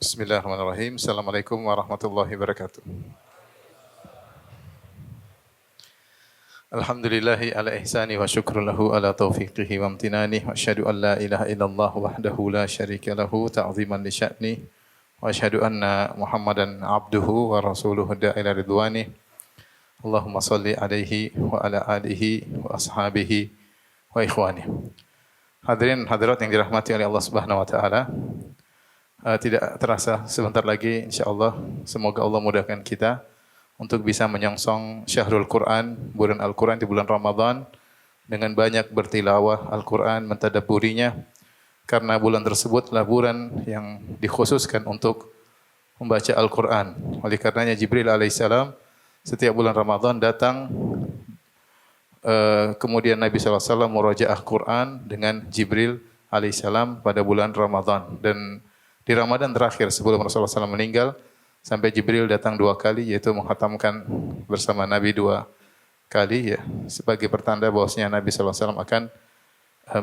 Bismillahirrahmanirrahim. Assalamualaikum warahmatullahi wabarakatuh. Alhamdulillahi ala ihsani wa syukru lahu ala taufiqihi wa amtinani wa asyhadu an la ilaha illallah wahdahu la syarika lahu ta'ziman li sya'ni wa asyhadu anna Muhammadan abduhu wa rasuluhu da'ila ridwani. Allahumma salli alaihi wa ala alihi wa ashabihi wa ikhwani. Hadirin hadirat yang dirahmati oleh Allah Subhanahu wa taala. Tidak terasa sebentar lagi insyaallah semoga Allah mudahkan kita untuk bisa menyongsong Syahrul Quran, bulan Al-Quran di bulan Ramadan dengan banyak bertilawah Al-Quran, mentadabburinya karena bulan tersebut adalah bulan yang dikhususkan untuk membaca Al-Quran. Oleh karenanya Jibril alaihissalam setiap bulan Ramadan datang kemudian Nabi SAW murajaah Quran dengan Jibril alaihissalam pada bulan Ramadan. Dan di Ramadan terakhir sebelum Rasulullah SAW meninggal, sampai Jibril datang 2 kali, yaitu menghatamkan bersama Nabi 2 kali, ya, sebagai pertanda bahwasanya Nabi SAW akan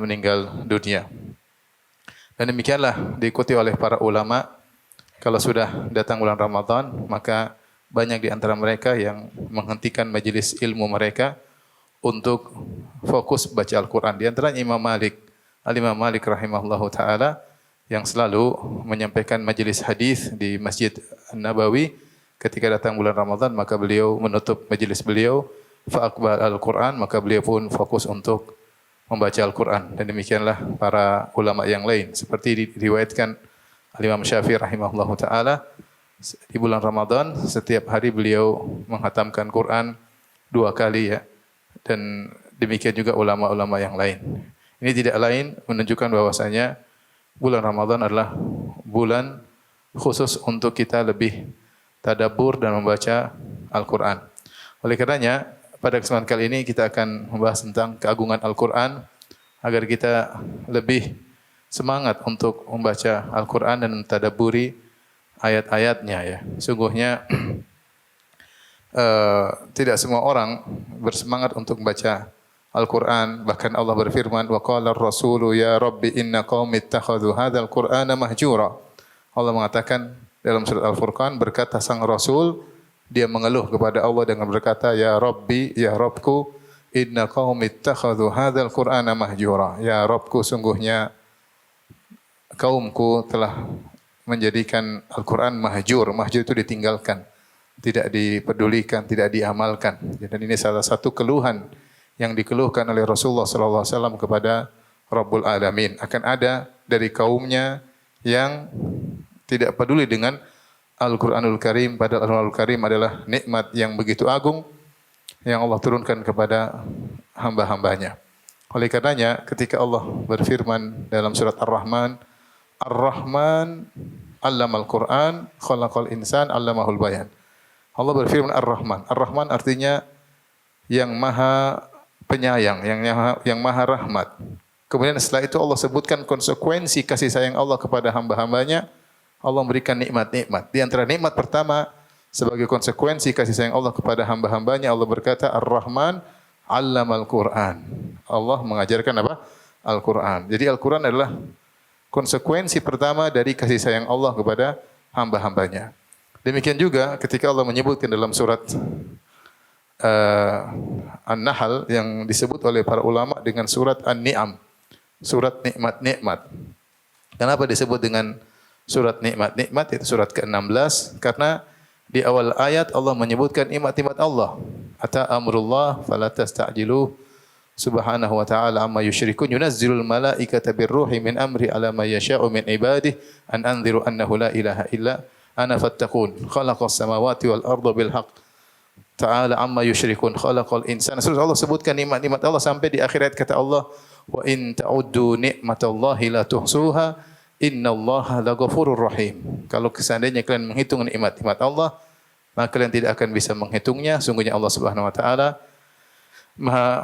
meninggal dunia. Dan demikianlah diikuti oleh para ulama. Kalau sudah datang bulan Ramadan, maka banyak di antara mereka yang menghentikan majelis ilmu mereka untuk fokus baca Al-Quran. Di antaranya Imam Malik, Al-Imam Malik rahimahullahu ta'ala, yang selalu menyampaikan majelis hadis di Masjid Nabawi. Ketika datang bulan Ramadan, maka beliau menutup majelis beliau fa-aqbal al-Quran, maka beliau pun fokus untuk membaca Al-Quran. Dan demikianlah para ulama yang lain. Seperti diriwayatkan Al-Imam Syafi'i rahimahullahu ta'ala, di bulan Ramadan setiap hari beliau menghatamkan Quran 2 kali, ya. Dan demikian juga ulama-ulama yang lain. Ini tidak lain menunjukkan bahwasanya bulan Ramadan adalah bulan khusus untuk kita lebih tadabbur dan membaca Al-Quran. Oleh karenanya, pada kesempatan kali ini kita akan membahas tentang keagungan Al-Quran agar kita lebih semangat untuk membaca Al-Quran dan mentadabburi ayat-ayatnya, ya. Sungguhnya tidak semua orang bersemangat untuk membaca Al-Quran. Bahkan Allah berfirman, wa qala ar-rasulu ya rabbi inna qaumi ittakhadhu hadzal qur'ana mahjura. Allah mengatakan dalam surat Al-Furqan, berkata sang Rasul, dia mengeluh kepada Allah dengan berkata, ya Rabbi, ya Rabbku, inna qaumi ittakhadhu hadzal qur'ana mahjura. Ya Rabbku, sungguhnya kaumku telah menjadikan Al-Quran mahjur. Mahjur itu ditinggalkan, tidak dipedulikan, tidak diamalkan. Dan ini salah satu keluhan yang dikeluhkan oleh Rasulullah SAW kepada Rabbul Alamin. Akan ada dari kaumnya yang tidak peduli dengan Al-Quranul Karim. Padahal Al-Quranul Karim adalah nikmat yang begitu agung yang Allah turunkan kepada hamba-hambanya. Oleh karenanya ketika Allah berfirman dalam surat Ar-Rahman, Ar-Rahman 'allamal Qur'an, khalaqal insan 'allamahul bayan. Allah berfirman Ar-Rahman. Ar-Rahman artinya yang maha penyayang, yang maha rahmat. Kemudian setelah itu Allah sebutkan konsekuensi kasih sayang Allah kepada hamba-hambanya. Allah memberikan nikmat-nikmat. Di antara nikmat pertama sebagai konsekuensi kasih sayang Allah kepada hamba-hambanya, Allah berkata Ar-Rahman 'allamal Qur'an. Allah mengajarkan apa? Al-Quran. Jadi Al-Quran adalah konsekuensi pertama dari kasih sayang Allah kepada hamba-hambanya. Demikian juga ketika Allah menyebutkan dalam surat An-Nahl yang disebut oleh para ulama dengan surat An-Ni'am, surat nikmat-nikmat. Kenapa disebut dengan surat nikmat-nikmat? Itu surat ke-16 karena di awal ayat Allah menyebutkan nikmat-nikmat Allah. Ata amrullah fala tasta'jiluh subhanahu wa ta'ala amma yusyrikun yunazzilul malaikata birruhi min amri ala may yasha'u min ibadihi an anziru annahu la ilaha illa ana fattaqun khalaqas samawati wal arda bil haqq ta'ala amma yusyrikun khalaqal insana. Allah sebutkan nikmat-nikmat Allah sampai di akhirat kata Allah, wa in ta'uddu ni'matallahi la tuhsuha innallaha laghafurur rahim. Kalau seandainya kalian menghitung nikmat-nikmat Allah, maka kalian tidak akan bisa menghitungnya. Sungguhnya Allah Subhanahu wa taala Maha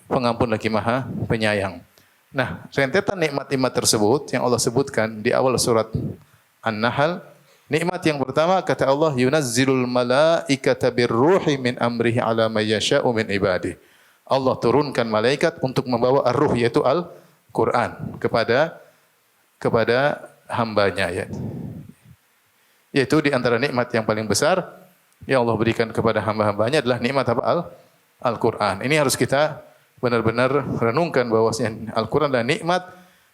Pengampun lagi Maha Penyayang. Nah, rentetan nikmat-nikmat tersebut yang Allah sebutkan di awal surat An-Nahl. Nikmat yang pertama kata Allah, yunazzilul malaikata birruhi min amrihi ala may yasha'u min ibadihi. Allah turunkan malaikat untuk membawa ar-ruh, yaitu Al-Quran kepada hambanya, ya. Yaitu di antara nikmat yang paling besar yang Allah berikan kepada hamba-hambanya adalah nikmat apa? Al-Quran. Ini harus kita benar-benar renungkan bahwasanya Al-Quran adalah nikmat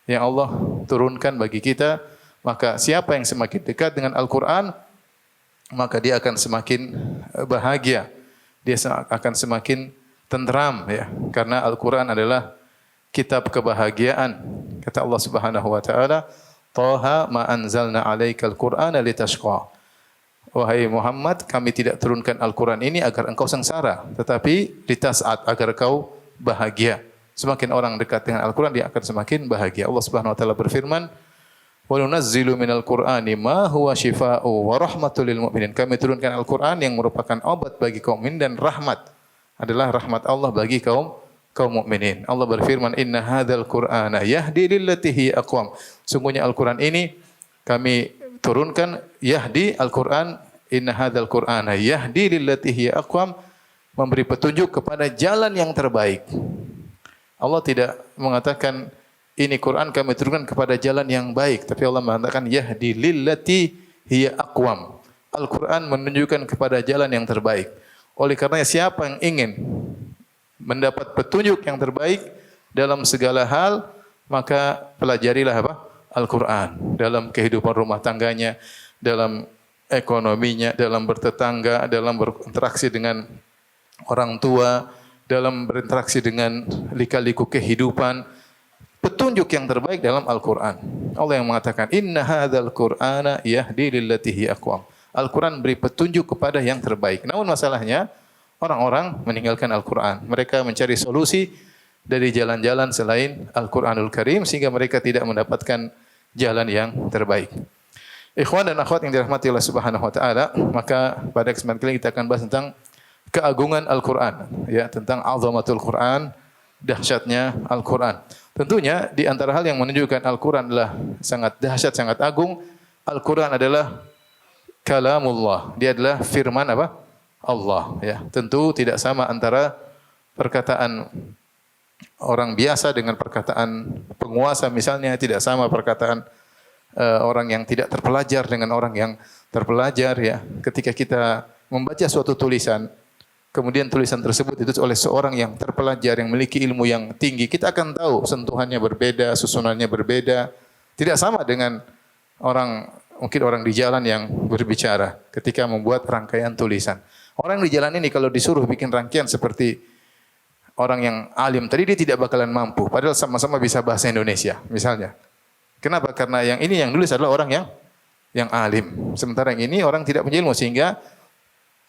yang Allah turunkan bagi kita. Maka siapa yang semakin dekat dengan Al-Quran, maka dia akan semakin bahagia. Dia akan semakin tenteram ya. Karena Al-Quran adalah kitab kebahagiaan. Kata Allah Subhanahu wa taala, "Taha ma anzalna 'alaikal Qur'ana litashqa." Wahai Muhammad, kami tidak turunkan Al-Quran ini agar engkau sengsara, tetapi litas'ad, agar kau bahagia. Semakin orang dekat dengan Al-Quran, dia akan semakin bahagia. Allah Subhanahu wa taala berfirman, "Wa nunazzilu minal Qur'ani ma huwa shifaa'u wa rahmatul lil mu'minin." Kami turunkan Al-Quran yang merupakan obat bagi kaum mukmin dan rahmat. Adalah rahmat Allah bagi kaum mukminin. Allah berfirman, "Inna hadzal Qur'ana yahdi lillati hiya aqwam." Sungguhnya Al-Quran ini kami turunkan yahdi Al-Quran, inna hadzal Qur'ana yahdi lillati hiya aqwam, memberi petunjuk kepada jalan yang terbaik. Allah tidak mengatakan ini Quran kami turunkan kepada jalan yang baik, tapi Allah mengatakan yahdi lillati hiya aqwam. Al-Quran menunjukkan kepada jalan yang terbaik. Oleh karenanya siapa yang ingin mendapat petunjuk yang terbaik dalam segala hal, maka pelajarilah apa? Al-Quran. Dalam kehidupan rumah tangganya, dalam ekonominya, dalam bertetangga, dalam berinteraksi dengan orang tua, dalam berinteraksi dengan lika-liku kehidupan. Petunjuk yang terbaik dalam Al-Quran. Allah yang mengatakan, "Inna hadzal Qur'ana yahdi lillati hiya aqwam." Al-Quran beri petunjuk kepada yang terbaik. Namun masalahnya, orang-orang meninggalkan Al-Quran. Mereka mencari solusi dari jalan-jalan selain Al-Quranul Karim, sehingga mereka tidak mendapatkan jalan yang terbaik. Ikhwan dan akhwat yang dirahmati Allah Subhanahu wa taala, maka pada kesempatan kali ini kita akan bahas tentang keagungan Al-Quran, ya, tentang azamatul Quran, dahsyatnya Al-Quran. Tentunya di antara hal yang menunjukkan Al-Quran adalah sangat dahsyat, sangat agung, Al-Quran adalah kalamullah. Dia adalah firman apa? Allah, ya. Tentu tidak sama antara perkataan orang biasa dengan perkataan penguasa, misalnya tidak sama perkataan orang yang tidak terpelajar dengan orang yang terpelajar, ya. Ketika kita membaca suatu tulisan, kemudian tulisan tersebut itu oleh seorang yang terpelajar, yang memiliki ilmu yang tinggi, kita akan tahu sentuhannya berbeda, susunannya berbeda. Tidak sama dengan mungkin orang di jalan yang berbicara ketika membuat rangkaian tulisan. Orang di jalan ini kalau disuruh bikin rangkaian seperti orang yang alim tadi, dia tidak bakalan mampu. Padahal sama-sama bisa bahasa Indonesia, misalnya. Kenapa? Karena yang ini yang nulis adalah orang yang alim. Sementara yang ini orang tidak punya ilmu, sehingga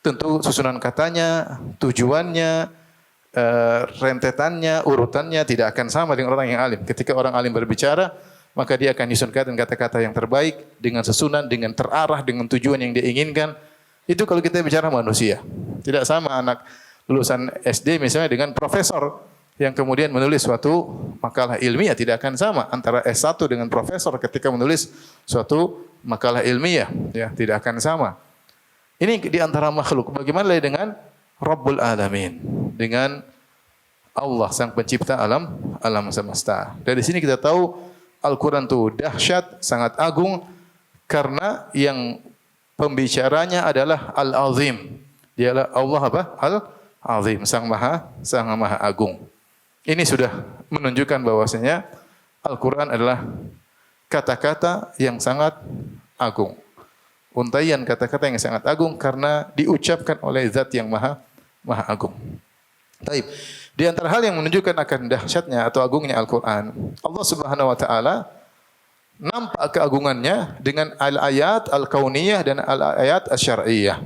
tentu susunan katanya, tujuannya, rentetannya, urutannya tidak akan sama dengan orang yang alim. Ketika orang alim berbicara, maka dia akan nyusunkan kata-kata yang terbaik dengan susunan, dengan terarah, dengan tujuan yang dia inginkan. Itu kalau kita bicara manusia. Tidak sama anak lulusan SD misalnya dengan profesor yang kemudian menulis suatu makalah ilmiah, tidak akan sama antara S1 dengan profesor ketika menulis suatu makalah ilmiah, ya, tidak akan sama. Ini di antara makhluk. Bagaimana dengan Rabbul Alamin, dengan Allah sang pencipta alam semesta. Dari sini kita tahu Al-Quran itu dahsyat, sangat agung, karena yang pembicaranya adalah Al-Azim. Dialah Allah apa? Al-Azim, sang maha agung. Ini sudah menunjukkan bahwasanya Al-Quran adalah kata-kata yang sangat agung. Untaian kata-kata yang sangat agung karena diucapkan oleh zat yang maha agung. Taib. Di antara hal yang menunjukkan akan dahsyatnya atau agungnya Al-Quran, Allah Subhanahu wa taala nampak keagungannya dengan al-ayat al-kauniyah dan al-ayat asy-syar'iyyah.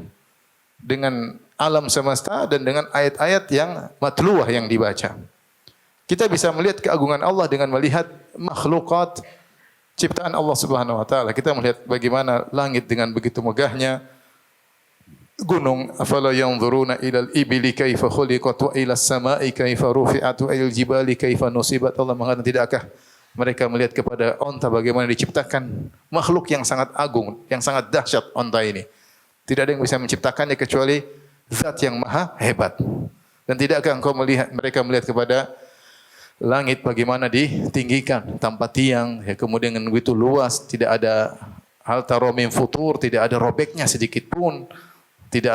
Dengan alam semesta dan dengan ayat-ayat yang matluwah yang dibaca. Kita bisa melihat keagungan Allah dengan melihat makhlukat ciptaan Allah Subhanahu wa taala. Kita melihat bagaimana langit dengan begitu megahnya, gunung, afala yanzuruna ilal ibili kaifa khuliqat wa ilas samai kaifa rufi'at wa ilal jibali kaifa nusibat. Allah mengatakan, tidakkah mereka melihat kepada onta bagaimana diciptakan, makhluk yang sangat agung, yang sangat dahsyat onta ini. Tidak ada yang bisa menciptakannya kecuali zat yang maha hebat. Dan tidakkah engkau mereka melihat kepada langit bagaimana ditinggikan tanpa tiang, ya, kemudian dengan begitu luas, tidak ada Hal taro min futur, tidak ada robeknya sedikit pun. Tidak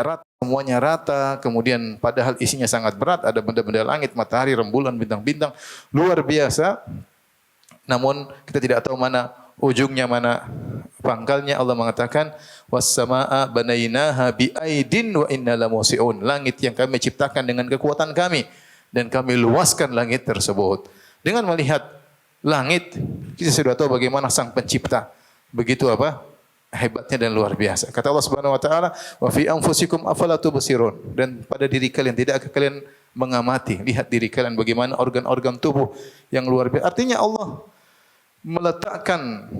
rata, semuanya rata. Kemudian padahal isinya sangat berat, ada benda-benda langit, matahari, rembulan, bintang-bintang, luar biasa. Namun kita tidak tahu mana ujungnya, mana pangkalnya. Allah mengatakan, was-samaa'a banainaha biaidin wa inna lamusiun. Langit yang kami ciptakan dengan kekuatan kami dan kami luaskan langit tersebut. Dengan melihat langit, kita sudah tahu bagaimana Sang Pencipta. Begitu apa? Hebatnya dan luar biasa. Kata Allah Subhanahu wa taala, "Wa fi anfusikum afala tubsirun." Dan pada diri kalian, tidak kalian mengamati, lihat diri kalian bagaimana organ-organ tubuh yang luar biasa. Artinya Allah meletakkan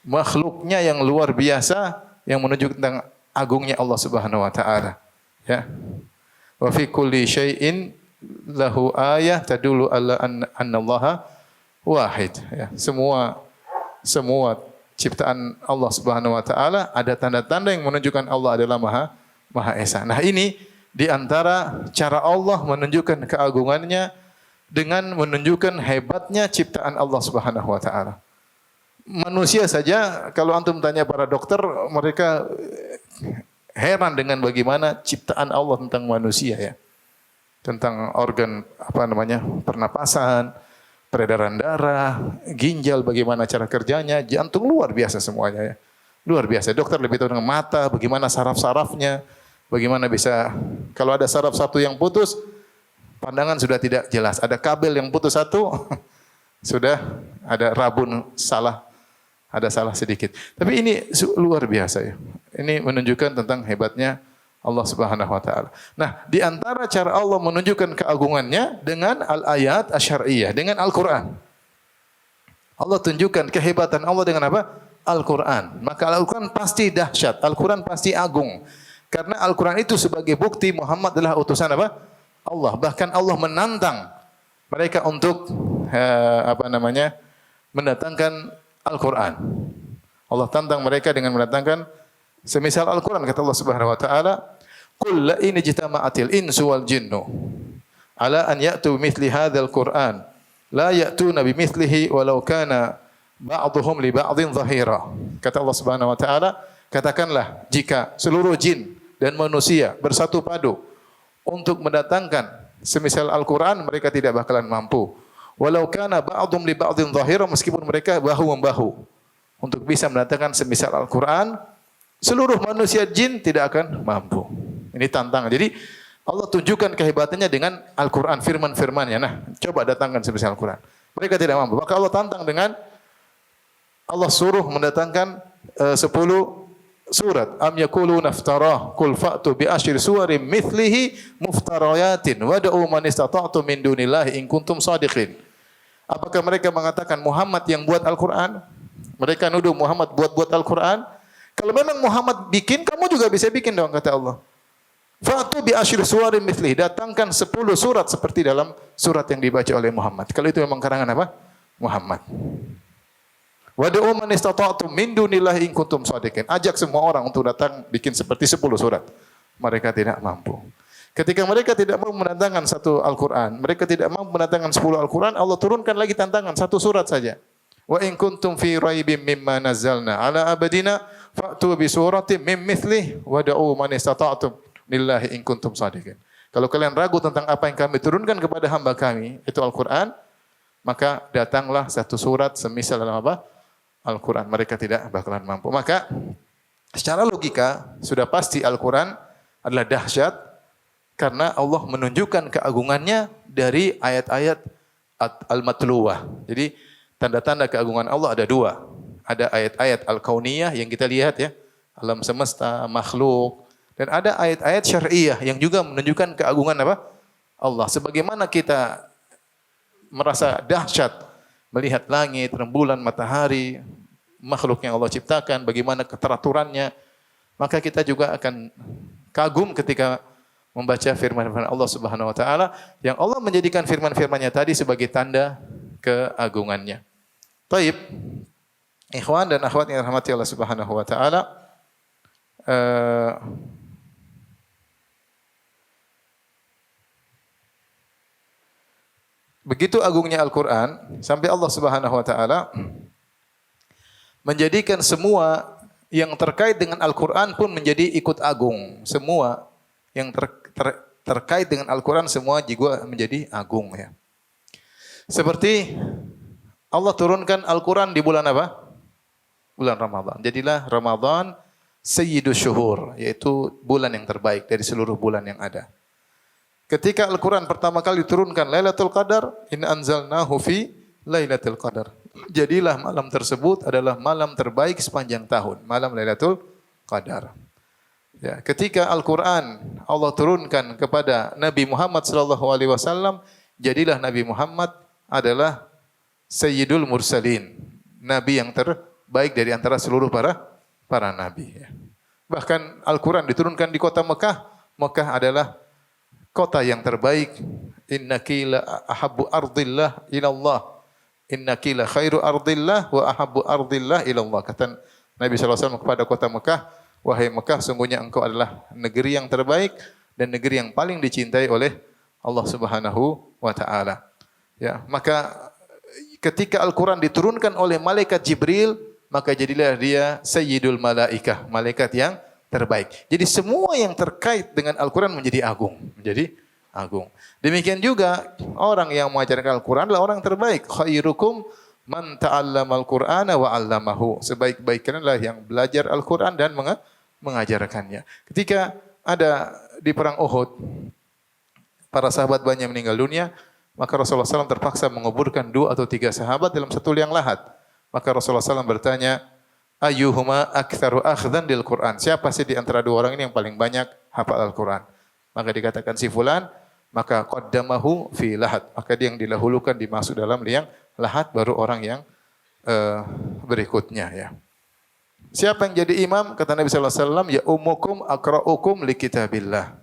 makhluknya yang luar biasa yang menunjukkan tentang agungnya Allah Subhanahu wa taala. Ya. Wa fi kulli syai'in lahu ayah tadullu ala annallaha wahid. Ya. Semua ciptaan Allah Subhanahu wa taala ada tanda-tanda yang menunjukkan Allah adalah Maha Esa. Nah, ini di antara cara Allah menunjukkan keagungannya dengan menunjukkan hebatnya ciptaan Allah Subhanahu wa taala. Manusia saja kalau antum tanya para dokter, mereka heran dengan bagaimana ciptaan Allah tentang manusia ya. Tentang organ pernapasan, peredaran darah, ginjal, bagaimana cara kerjanya, jantung, luar biasa semuanya ya. Luar biasa. Dokter lebih tahu dengan mata, bagaimana saraf-sarafnya, bagaimana bisa, kalau ada saraf satu yang putus, pandangan sudah tidak jelas. Ada kabel yang putus satu, sudah ada rabun salah, ada salah sedikit. Tapi ini luar biasa ya. Ini menunjukkan tentang hebatnya Allah Subhanahu wa taala. Nah, di antara cara Allah menunjukkan keagungannya dengan al-ayat asy-syar'iyyah, dengan Al-Qur'an. Allah tunjukkan kehebatan Allah dengan apa? Al-Qur'an. Maka Al-Qur'an pasti dahsyat, Al-Qur'an pasti agung. Karena Al-Qur'an itu sebagai bukti Muhammad adalah utusan apa? Allah. Bahkan Allah menantang mereka untuk mendatangkan Al-Qur'an. Allah tantang mereka dengan mendatangkan semisal Al-Quran. Kata Allah Subhanahu wa taala, "Qul la in ijtama'atil insu wal jinnu ala an ya'tu bimithli hadzal Qur'an la ya'tuna bimithlihi walau kana ba'dhum li ba'dhin dhahira." Kata Allah Subhanahu wa taala, katakanlah jika seluruh jin dan manusia bersatu padu untuk mendatangkan semisal Al-Quran, mereka tidak bakalan mampu. Walau kana ba'dhum li ba'dhin dhahira, meskipun mereka bahu-membahu untuk bisa mendatangkan semisal Al-Quran, seluruh manusia jin tidak akan mampu. Ini tantangan. Jadi Allah tunjukkan kehebatannya dengan Al-Quran, firman-firmannya. Nah, coba datangkan semisal Al-Quran. Mereka tidak mampu. Maka Allah tantang dengan Allah suruh mendatangkan 10 surat. Am yaquluna iftarah qul fa'tu bi asyri suwarin mithlihi muftarayatin wad'u man istata'tum min dunillahi in kuntum shadiqin. Apakah mereka mengatakan Muhammad yang buat Al-Quran? Mereka nuduh Muhammad buat Al-Quran. Kalau memang Muhammad bikin, kamu juga bisa bikin dong, kata Allah. Fa'tu bi asyri suwarin mithlihi, datangkan 10 surat seperti dalam surat yang dibaca oleh Muhammad. Kalau itu memang karangan apa? Muhammad. Wad'u man istata'tum min dunillahi in kuntum shadiqin. Ajak semua orang untuk datang bikin seperti 10 surat. Mereka tidak mampu. Ketika mereka tidak mau mendatangkan satu Al-Quran, mereka tidak mau mendatangkan 10 Al-Quran, Allah turunkan lagi tantangan, satu surat saja. Wa in kuntum fi raibin mimma nazzalna ala abadina fa'tu bi suratin mim mithlih wad'u man istata'tum lillahi in kuntum shadiqin. Kalau kalian ragu tentang apa yang kami turunkan kepada hamba kami, itu Al-Quran, maka datanglah satu surat semisal dalam apa? Al-Quran. Mereka tidak bakalan mampu. Maka secara logika sudah pasti Al-Quran adalah dahsyat karena Allah menunjukkan keagungannya dari ayat-ayat al-matluwah. Jadi tanda-tanda keagungan Allah ada 2. Ada ayat-ayat al-kauniyah yang kita lihat ya, alam semesta, makhluk, dan ada ayat-ayat syar'iyah yang juga menunjukkan keagungan apa? Allah. Sebagaimana kita merasa dahsyat melihat langit, rembulan, matahari, makhluk yang Allah ciptakan, bagaimana keteraturannya, maka kita juga akan kagum ketika membaca firman-firman Allah Subhanahu wa taala yang Allah menjadikan firman-firman-Nya tadi sebagai tanda keagungannya. Taib, ikhwan dan akhwat yang dirahmati Allah Subhanahu wa taala, begitu agungnya Al-Quran sampai Allah Subhanahu wa taala menjadikan semua yang terkait dengan Al-Quran pun menjadi ikut agung. Semua yang terkait dengan Al-Quran semua juga menjadi agung ya. Seperti Allah turunkan Al-Quran di bulan apa? Bulan Ramadan. Jadilah Ramadan Sayyidus Syuhur, yaitu bulan yang terbaik dari seluruh bulan yang ada. Ketika Al-Quran pertama kali diturunkan Lailatul Qadar, inna anzalnahu fi Lailatul Qadar. Jadilah malam tersebut adalah malam terbaik sepanjang tahun, malam Lailatul Qadar. Ya, ketika Al-Quran Allah turunkan kepada Nabi Muhammad sallallahu alaihi wasallam, jadilah Nabi Muhammad adalah Sayyidul Mursalin, nabi yang terbaik dari antara seluruh para nabi. Ya. Bahkan Al-Quran diturunkan di kota Mekah. Mekah adalah kota yang terbaik. Innaki la ahabbu ardillah ilallah. Innaki la khairu ardillah wa ahabbu ardillah ilallah. Kata Nabi SAW kepada kota Mekah, wahai Mekah, sungguhnya engkau adalah negeri yang terbaik dan negeri yang paling dicintai oleh Allah Subhanahu wa taala. Ya, maka ketika Al-Quran diturunkan oleh malaikat Jibril, maka jadilah dia Sayyidul Malaikah, malaikat yang terbaik. Jadi semua yang terkait dengan Al-Quran menjadi agung, menjadi agung. Demikian juga orang yang mengajarkan Al-Quran adalah orang terbaik. Khairukum man ta'allamal Qur'ana wa 'allamahu. Sebaik-baik kalian adalah yang belajar Al-Quran dan mengajarkannya. Ketika ada di perang Uhud, para sahabat banyak meninggal dunia, maka Rasulullah SAW terpaksa menguburkan 2 atau 3 sahabat dalam satu liang lahat. Maka Rasulullah SAW bertanya, ayyuhuma aktsaru akhdhan lil Qur'an? Siapa sih di antara 2 orang ini yang paling banyak hafal Al-Quran? Maka dikatakan si fulan, maka qaddamahu fi lahat. Maka dia yang dilahulukan dimasuk dalam liang lahat, baru orang yang berikutnya ya. Siapa yang jadi imam? Kata Nabi sallallahu alaihi wasallam, ya ummukum aqra'ukum li kitabillah.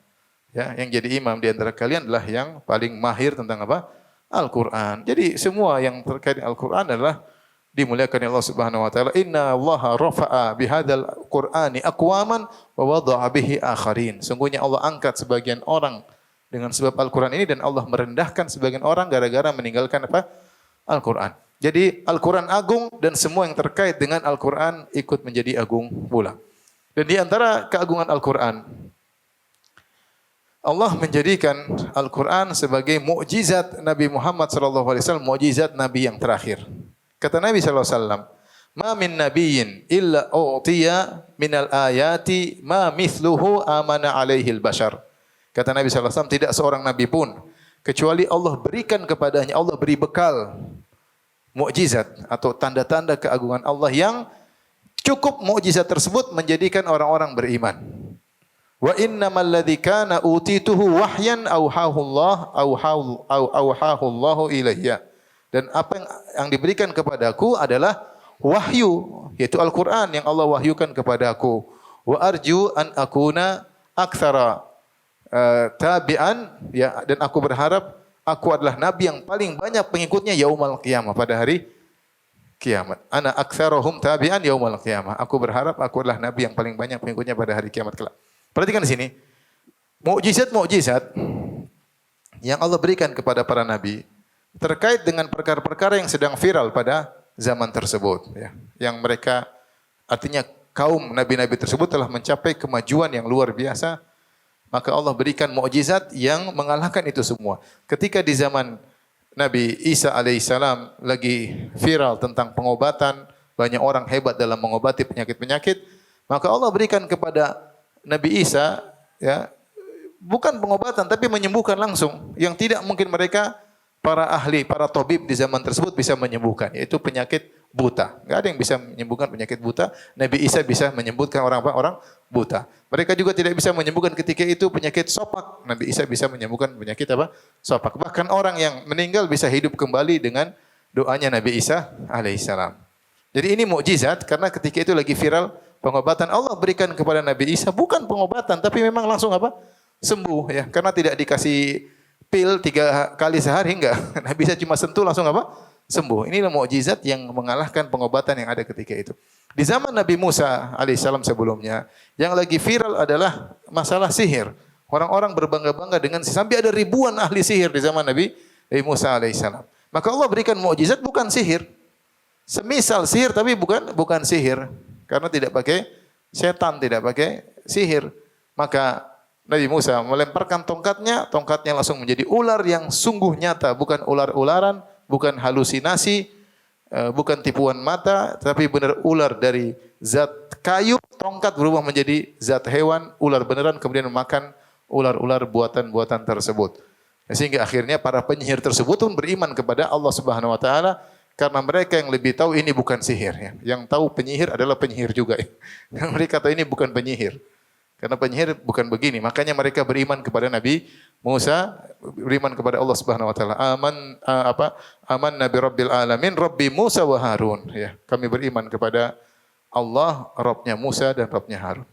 Ya, yang jadi imam di antara kalian adalah yang paling mahir tentang apa? Al-Qur'an. Jadi semua yang terkait dengan Al-Qur'an adalah dimuliakan Allah Subhanahu wa taala. Inna Allaha rafa'a bihadzal Qur'ani aqwaman wa wada'a bihi akharin. Sungguhnya Allah angkat sebagian orang dengan sebab Al-Qur'an ini, dan Allah merendahkan sebagian orang gara-gara meninggalkan apa? Al-Qur'an. Jadi Al-Qur'an agung dan semua yang terkait dengan Al-Qur'an ikut menjadi agung pula. Dan di antara keagungan Al-Qur'an, Allah menjadikan Al-Qur'an sebagai mukjizat Nabi Muhammad sallallahu alaihi wasallam, mukjizat nabi yang terakhir. Kata Nabi sallallahu alaihi wasallam, "Ma min nabiyyin illa utiya minal ayati ma mithluhu amana alaihi al-bashar." Kata Nabi sallallahu alaihi wasallam, tidak seorang nabi pun kecuali Allah berikan kepadanya, Allah beri bekal mukjizat atau tanda-tanda keagungan Allah yang cukup mukjizat tersebut menjadikan orang-orang beriman. Wa innamal ladzi kana utituhu wahyan auhahu Allah auhahu Allah ilayya. Dan apa yang diberikan kepadaku adalah wahyu, yaitu Al-Qur'an yang Allah wahyukan kepadaku. Wa arju an akuna aktsara tabi'an, ya, dan aku berharap aku adalah nabi yang paling banyak pengikutnya yaumal qiyamah, pada hari kiamat. Ana aktsarahum tabi'an yaumal qiyamah. Aku berharap aku adalah nabi yang paling banyak pengikutnya pada hari kiamat kelak. Perhatikan di sini. Mukjizat-mukjizat yang Allah berikan kepada para nabi terkait dengan perkara-perkara yang sedang viral pada zaman tersebut, ya. Yang mereka, artinya kaum nabi-nabi tersebut telah mencapai kemajuan yang luar biasa. Maka Allah berikan mukjizat yang mengalahkan itu semua. Ketika di zaman Nabi Isa alaihissalam lagi viral tentang pengobatan, banyak orang hebat dalam mengobati penyakit-penyakit, maka Allah berikan kepada Nabi Isa, ya, bukan pengobatan tapi menyembuhkan langsung yang tidak mungkin mereka, para ahli, para tabib di zaman tersebut bisa menyembuhkan, yaitu penyakit buta. Enggak ada yang bisa menyembuhkan penyakit buta. Nabi Isa bisa menyembuhkan orang buta. Mereka juga tidak bisa menyembuhkan ketika itu penyakit sopak. Nabi Isa bisa menyembuhkan penyakit apa? Sopak. Bahkan orang yang meninggal bisa hidup kembali dengan doanya Nabi Isa alaihissalam. Jadi ini mukjizat karena ketika itu lagi viral pengobatan, Allah berikan kepada Nabi Isa bukan pengobatan tapi memang langsung apa? Sembuh, ya. Karena tidak dikasih pil 3 kali sehari, enggak. Nabi Isa cuma sentuh langsung apa? Sembuh. Inilah mukjizat yang mengalahkan pengobatan yang ada ketika itu. Di zaman Nabi Musa alaihissalam sebelumnya, yang lagi viral adalah masalah sihir. Orang-orang berbangga-bangga dengan sihir. Sampai ada ribuan ahli sihir di zaman Nabi Musa alaihissalam. Maka Allah berikan mukjizat bukan sihir. semisal sihir tapi bukan sihir karena tidak pakai setan, tidak pakai sihir. Maka Nabi Musa melemparkan tongkatnya, tongkatnya langsung menjadi ular yang sungguh nyata, bukan ular-ularan, bukan halusinasi, bukan tipuan mata, tapi benar ular dari zat kayu, tongkat berubah menjadi zat hewan, ular beneran kemudian memakan ular-ular buatan-buatan tersebut. Sehingga akhirnya para penyihir tersebut pun beriman kepada Allah Subhanahu wa taala karena mereka yang lebih tahu ini bukan sihir ya. Yang tahu penyihir adalah penyihir juga ya. Mereka tahu ini bukan penyihir. Karena penyihir bukan begini. Makanya mereka beriman kepada Nabi Musa, beriman kepada Allah Subhanahu wa taala. Aman Nabi Rabbil Alamin, Rabbi Musa wa Harun. Ya, kami beriman kepada Allah, Rabbnya Musa dan Rabbnya Harun.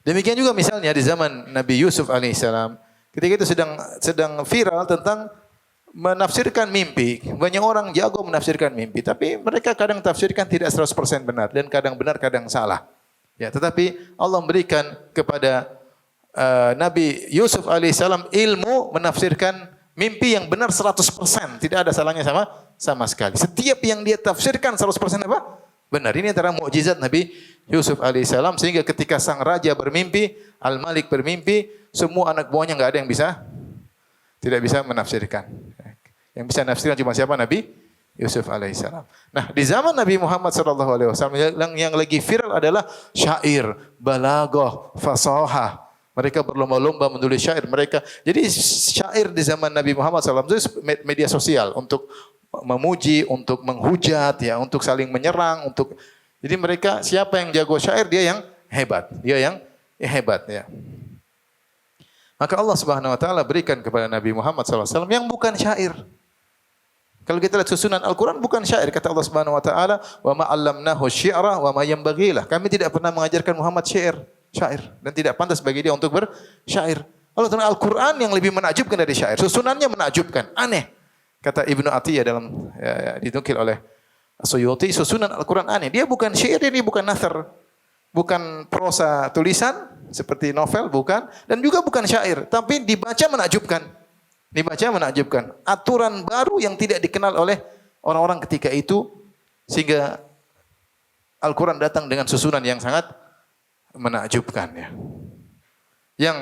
Demikian juga misalnya di zaman Nabi Yusuf alaihissalam, ketika itu sedang viral tentang menafsirkan mimpi. Banyak orang jago menafsirkan mimpi, tapi mereka kadang tafsirkan tidak 100% benar dan kadang benar, kadang salah. Ya, tetapi Allah memberikan kepada Nabi Yusuf alaihissalam ilmu menafsirkan mimpi yang benar 100%, tidak ada salahnya sama sekali. Setiap yang dia tafsirkan 100% apa? Benar. Ini antara mukjizat Nabi Yusuf alaihissalam sehingga ketika sang raja bermimpi, Al-Malik bermimpi, semua anak buahnya enggak ada yang tidak bisa menafsirkan. Yang bisa menafsirkan cuma siapa? Nabi Yusuf alaihissalam. Nah, di zaman Nabi Muhammad sallallahu alaihi wasallam yang lagi viral adalah syair, balaghah, fasahah. Mereka berlomba-lomba menulis syair mereka. Jadi syair di zaman Nabi Muhammad sallallahu alaihi wasallam itu media sosial untuk memuji, untuk menghujat ya, untuk saling menyerang, jadi mereka siapa yang jago syair dia yang hebat. Dia yang hebat ya. Maka Allah Subhanahu wa taala berikan kepada Nabi Muhammad sallallahu alaihi wasallam yang bukan syair. Kalau kita lihat susunan Al-Quran bukan syair. Kata Allah Subhanahu wa taala, "Wa ma 'allamnahu syi'ra wa ma yanbaghi lah." Kami tidak pernah mengajarkan Muhammad syair dan tidak pantas bagi dia untuk bersyair. Allah Ta'ala Al-Quran yang lebih menakjubkan dari syair. Susunannya menakjubkan, aneh. Kata Ibnu Atiyah dalam dinukil oleh Suyuti, susunan Al-Quran aneh. Dia bukan syair, ini bukan nathar. Bukan prosa tulisan seperti novel, bukan. Dan juga bukan syair, tapi dibaca menakjubkan. Aturan baru yang tidak dikenal oleh orang-orang ketika itu sehingga Al-Quran datang dengan susunan yang sangat menakjubkan ya. Yang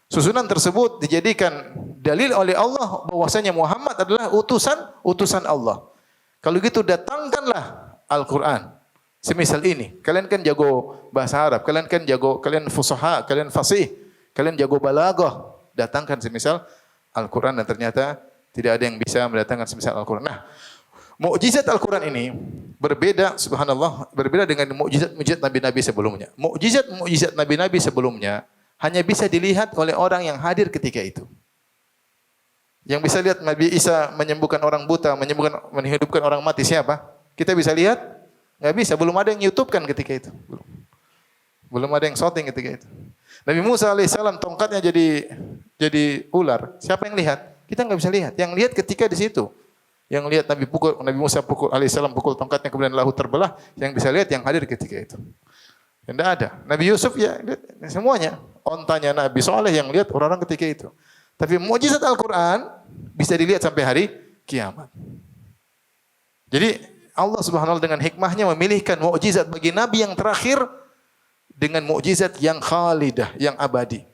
susunan tersebut dijadikan dalil oleh Allah bahwasanya Muhammad adalah utusan Allah. Kalau gitu datangkanlah Al-Quran. Semisal ini, kalian kan jago bahasa Arab, kalian fusaha, kalian fasih, kalian jago balaghah. Datangkan semisal Al-Quran dan ternyata tidak ada yang bisa mendatangkan semisal Al-Quran. Nah, mukjizat Al-Quran ini berbeda, subhanallah, berbeda dengan mukjizat nabi-nabi sebelumnya. Mukjizat nabi-nabi sebelumnya hanya bisa dilihat oleh orang yang hadir ketika itu. Yang bisa lihat Nabi Isa menyembuhkan orang buta, menghidupkan orang mati siapa? Kita bisa lihat? Enggak bisa, belum ada yang YouTube-kan ketika itu. Belum ada yang shooting ketika itu. Nabi Musa alaihissalam tongkatnya jadi ular. Siapa yang lihat? Kita enggak bisa lihat. Yang lihat ketika di situ. Yang lihat Nabi Musa alaihissalam pukul tongkatnya kemudian laut terbelah, yang bisa lihat yang hadir ketika itu. Tidak ada. Nabi Yusuf ya semuanya. Ontanya Nabi Saleh yang lihat orang-orang ketika itu. Tapi mukjizat Al-Quran bisa dilihat sampai hari kiamat. Jadi Allah Subhanahu wa taala dengan hikmahnya memilihkan mukjizat bagi Nabi yang terakhir dengan mukjizat yang khalidah, yang abadi.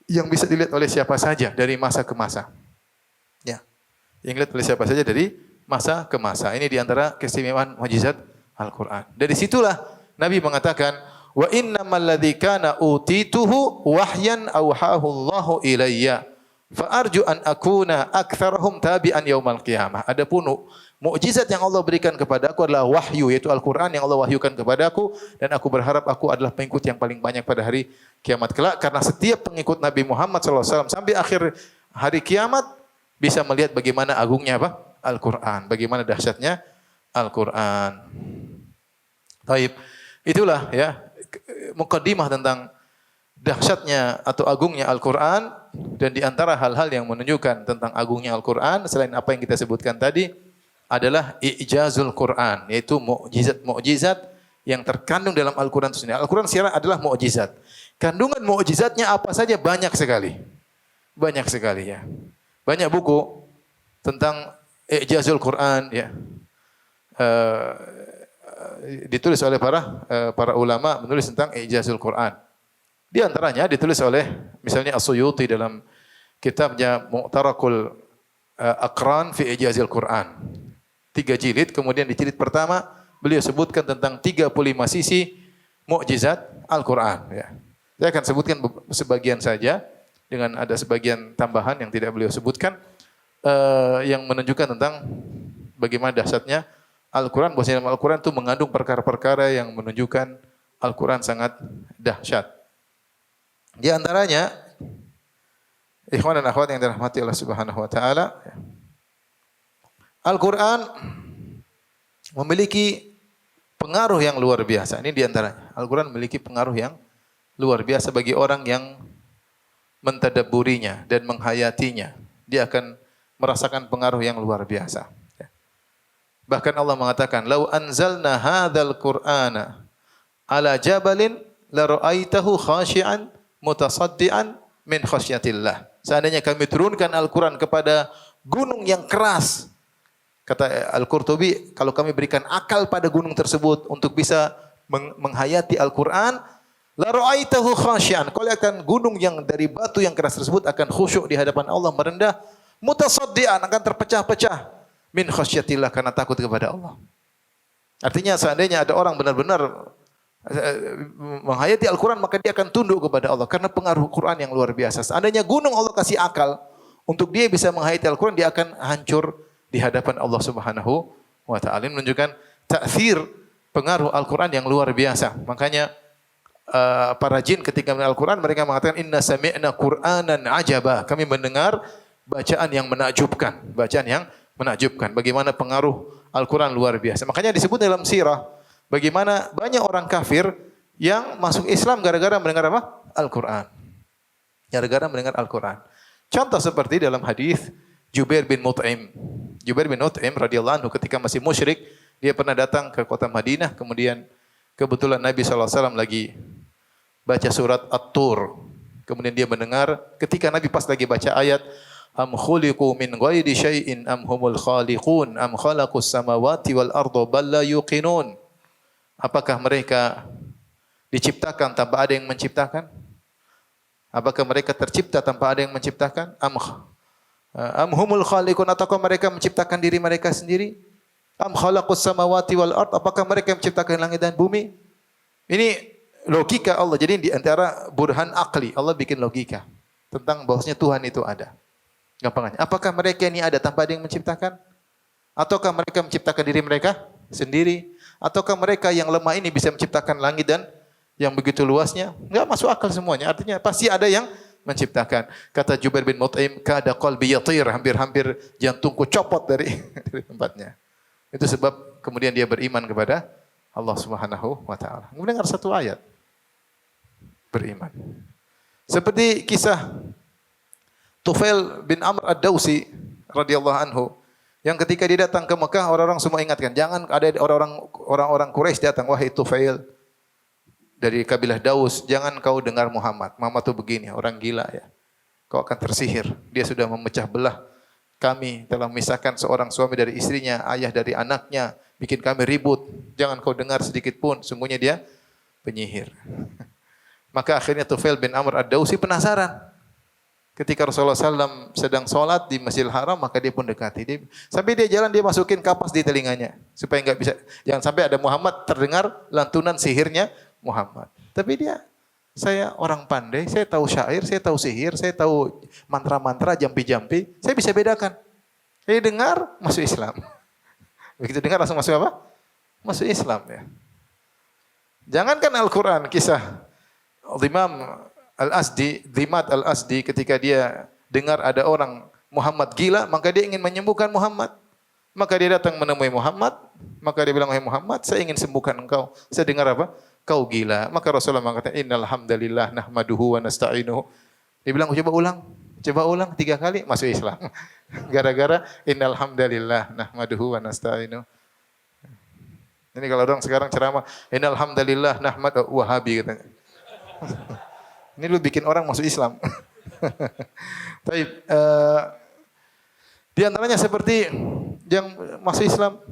Yang bisa dilihat oleh siapa saja dari masa ke masa. Ya. Yang dilihat oleh siapa saja dari masa ke masa. Ini diantara keistimewaan mukjizat Al-Quran. Dari situlah Nabi mengatakan, wa innamal ladzi kana utituhu wahyan auhahu Allahu ilayya fa arju an akuna aktsarahum tabi'an yaumal qiyamah. Adapun mukjizat yang Allah berikan kepada aku adalah wahyu, yaitu Al-Quran yang Allah wahyukan kepada aku, dan aku berharap aku adalah pengikut yang paling banyak pada hari kiamat kelak, karena setiap pengikut Nabi Muhammad SAW sampai akhir hari kiamat bisa melihat bagaimana agungnya apa? Al-Quran, bagaimana dahsyatnya Al-Quran. Taib. Itulah ya mukaddimah tentang dahsyatnya atau agungnya Al-Quran, dan di antara hal-hal yang menunjukkan tentang agungnya Al-Quran selain apa yang kita sebutkan tadi adalah i'jazul Quran, yaitu mukjizat yang terkandung dalam Al-Quran itu sendiri. Al-Quran secara adalah mukjizat. Kandungan mukjizatnya apa saja banyak sekali. Banyak sekali ya. Banyak buku tentang i'jazul Quran ya. uh, ditulis oleh para ulama menulis tentang ijazul Quran. Di antaranya ditulis oleh misalnya As-Suyuti dalam kitabnya Mu'tarakul Aqran fi Ijazil Quran. 3 jilid, kemudian di jilid pertama beliau sebutkan tentang 35 sisi mukjizat Al-Quran. Ya. Saya akan sebutkan sebagian saja dengan ada sebagian tambahan yang tidak beliau sebutkan yang menunjukkan tentang bagaimana dahsyatnya Al-Quran. Bahwasanya dalam Al-Quran itu mengandung perkara-perkara yang menunjukkan Al-Quran sangat dahsyat. Di antaranya, ikhwan dan akhwat yang dirahmati Allah Subhanahu wa taala, Al-Quran memiliki pengaruh yang luar biasa. Ini di antaranya. Al-Quran memiliki pengaruh yang luar biasa bagi orang yang mentadabburinya dan menghayatinya. Dia akan merasakan pengaruh yang luar biasa. Bahkan Allah mengatakan, "Lau anzalna hadzal Qur'ana ala jabalin la ra'aitahu khashi'an mutasaddian min khasyatillah." Seandainya kami turunkan Al-Quran kepada gunung yang keras, kata Al-Qurtubi, kalau kami berikan akal pada gunung tersebut untuk bisa menghayati Al-Quran, la ra'aitahu khasyian. Kau lihatkan gunung yang dari batu yang keras tersebut akan khusyuk di hadapan Allah, merendah, mutasaddian, akan terpecah-pecah min khasyatillah, karena takut kepada Allah. Artinya seandainya ada orang benar-benar menghayati Al-Quran, maka dia akan tunduk kepada Allah karena pengaruh Quran yang luar biasa. Seandainya gunung Allah kasih akal untuk dia bisa menghayati Al-Quran, dia akan hancur di hadapan Allah Subhanahu wa taala. Ini menunjukkan ta'thir pengaruh Al-Quran yang luar biasa. Makanya para jin ketika mendengar Al-Quran mereka mengatakan, inna sami'na Qur'anan ajaba. Kami mendengar bacaan yang menakjubkan, bacaan yang menakjubkan. Bagaimana pengaruh Al-Quran luar biasa. Makanya disebut dalam sirah bagaimana banyak orang kafir yang masuk Islam gara-gara mendengar apa? Al-Quran. Gara-gara mendengar Al-Quran. Contoh seperti dalam hadis Jubair bin Mut'im. Jubair bin Mut'im radhiyallahu anhu ketika masih musyrik, dia pernah datang ke kota Madinah, kemudian kebetulan Nabi SAW lagi baca surat At-Tur. Kemudian dia mendengar ketika Nabi pas lagi baca ayat am khuliqu min ghairi syai'in am humul khaliqun am khalaqus samawati wal arda bal la yuqinun. Apakah mereka diciptakan tanpa ada yang menciptakan? Apakah mereka tercipta tanpa ada yang menciptakan? Am humul khaliqun, ataukah mereka menciptakan diri mereka sendiri? Am khalaqus samawati wal ard, apakah mereka yang menciptakan langit dan bumi? Ini logika Allah. Jadi di antara burhan akli, Allah bikin logika tentang bahwasanya Tuhan itu ada. Gampangannya, apakah mereka ini ada tanpa ada yang menciptakan? Ataukah mereka menciptakan diri mereka sendiri? Ataukah mereka yang lemah ini bisa menciptakan langit dan yang begitu luasnya? Enggak masuk akal semuanya. Artinya pasti ada yang menciptakan. Kata Jubair bin Mut'im, kada qalbi yatir, hampir-hampir jantungku copot dari tempatnya. Itu sebab kemudian dia beriman kepada Allah Subhanahu wa taala. Mendengar satu ayat beriman. Seperti kisah Tufail bin Amr ad-Dausi radhiyallahu anhu, yang ketika dia datang ke Mekah, orang-orang semua ingatkan, jangan ada orang-orang Quraisy datang, wahai Tufail dari kabilah Daus, jangan kau dengar Muhammad. Muhammad itu begini, orang gila ya. Kau akan tersihir. Dia sudah memecah belah kami, telah memisahkan seorang suami dari istrinya, ayah dari anaknya, bikin kami ribut. Jangan kau dengar sedikit pun, sungguhnya dia penyihir. Maka akhirnya Tufail bin Amr ad-Dausi penasaran. Ketika Rasulullah SAW sedang sholat di Masjidil Haram, maka dia pun dekati. Sampai dia jalan, dia masukin kapas di telinganya. Supaya enggak bisa, jangan sampai ada Muhammad terdengar lantunan sihirnya Muhammad. Tapi dia, saya orang pandai, saya tahu syair, saya tahu sihir, saya tahu mantra-mantra, jampi-jampi. Saya bisa bedakan. Saya dengar, masuk Islam. Begitu dengar langsung masuk apa? Masuk Islam ya. Jangankan Al-Quran, kisah Imam Al-Asdi, Dhimat Al-Asdi, ketika dia dengar ada orang Muhammad gila, maka dia ingin menyembuhkan Muhammad. Maka dia datang menemui Muhammad, maka dia bilang, wahai Muhammad, saya ingin sembuhkan engkau. Saya dengar apa? Kau gila. Maka Rasulullah mengatakan, innal hamdalillah nahmaduhu wa nasta'inuhu. Dia bilang, coba ulang 3 kali, masuk Islam. Gara-gara innal hamdalillah nahmaduhu wa nasta'inuhu. Ini kalau orang sekarang ceramah, innal hamdalillah nahmad, Wahabi katanya. Ini lu bikin orang masuk Islam. Tapi di antaranya seperti yang masuk Islam,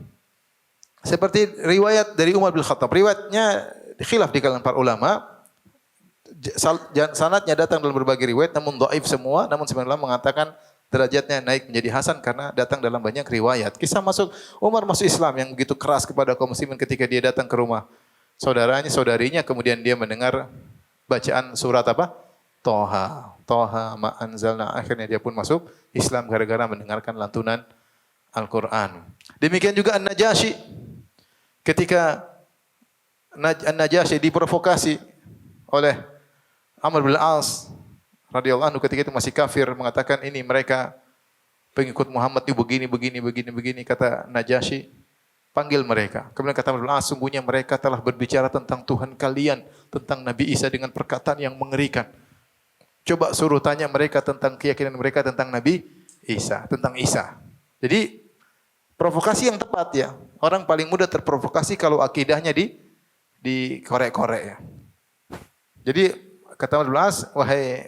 Seperti riwayat dari Umar bin Khattab. Riwayatnya khilaf di kalangan para ulama. Sanadnya datang dalam berbagai riwayat namun dhaif semua, namun sebenarnya mengatakan derajatnya naik menjadi hasan karena datang dalam banyak riwayat. Kisah Umar masuk Islam yang begitu keras kepada kaum muslimin ketika dia datang ke rumah saudarinya, kemudian dia mendengar bacaan surat apa? Toha. Toha ma anzalna. Akhirnya dia pun masuk Islam gara-gara mendengarkan lantunan Al-Quran. Demikian juga An-Najasyi. Ketika An-Najasyi diprovokasi oleh Amr bin Al-As radhiyallahu anhu ketika itu masih kafir, mengatakan ini mereka pengikut Muhammad itu begini. Kata Najasyi, panggil mereka. Kemudian kata Amr bin Al-As, sungguhnya mereka telah berbicara tentang Tuhan kalian, tentang Nabi Isa dengan perkataan yang mengerikan. Coba suruh tanya mereka tentang keyakinan mereka tentang Nabi Isa, tentang Isa. Jadi provokasi yang tepat ya. Orang paling mudah terprovokasi kalau akidahnya dikorek-korek ya. Jadi kata Amr bin Al-As, wahai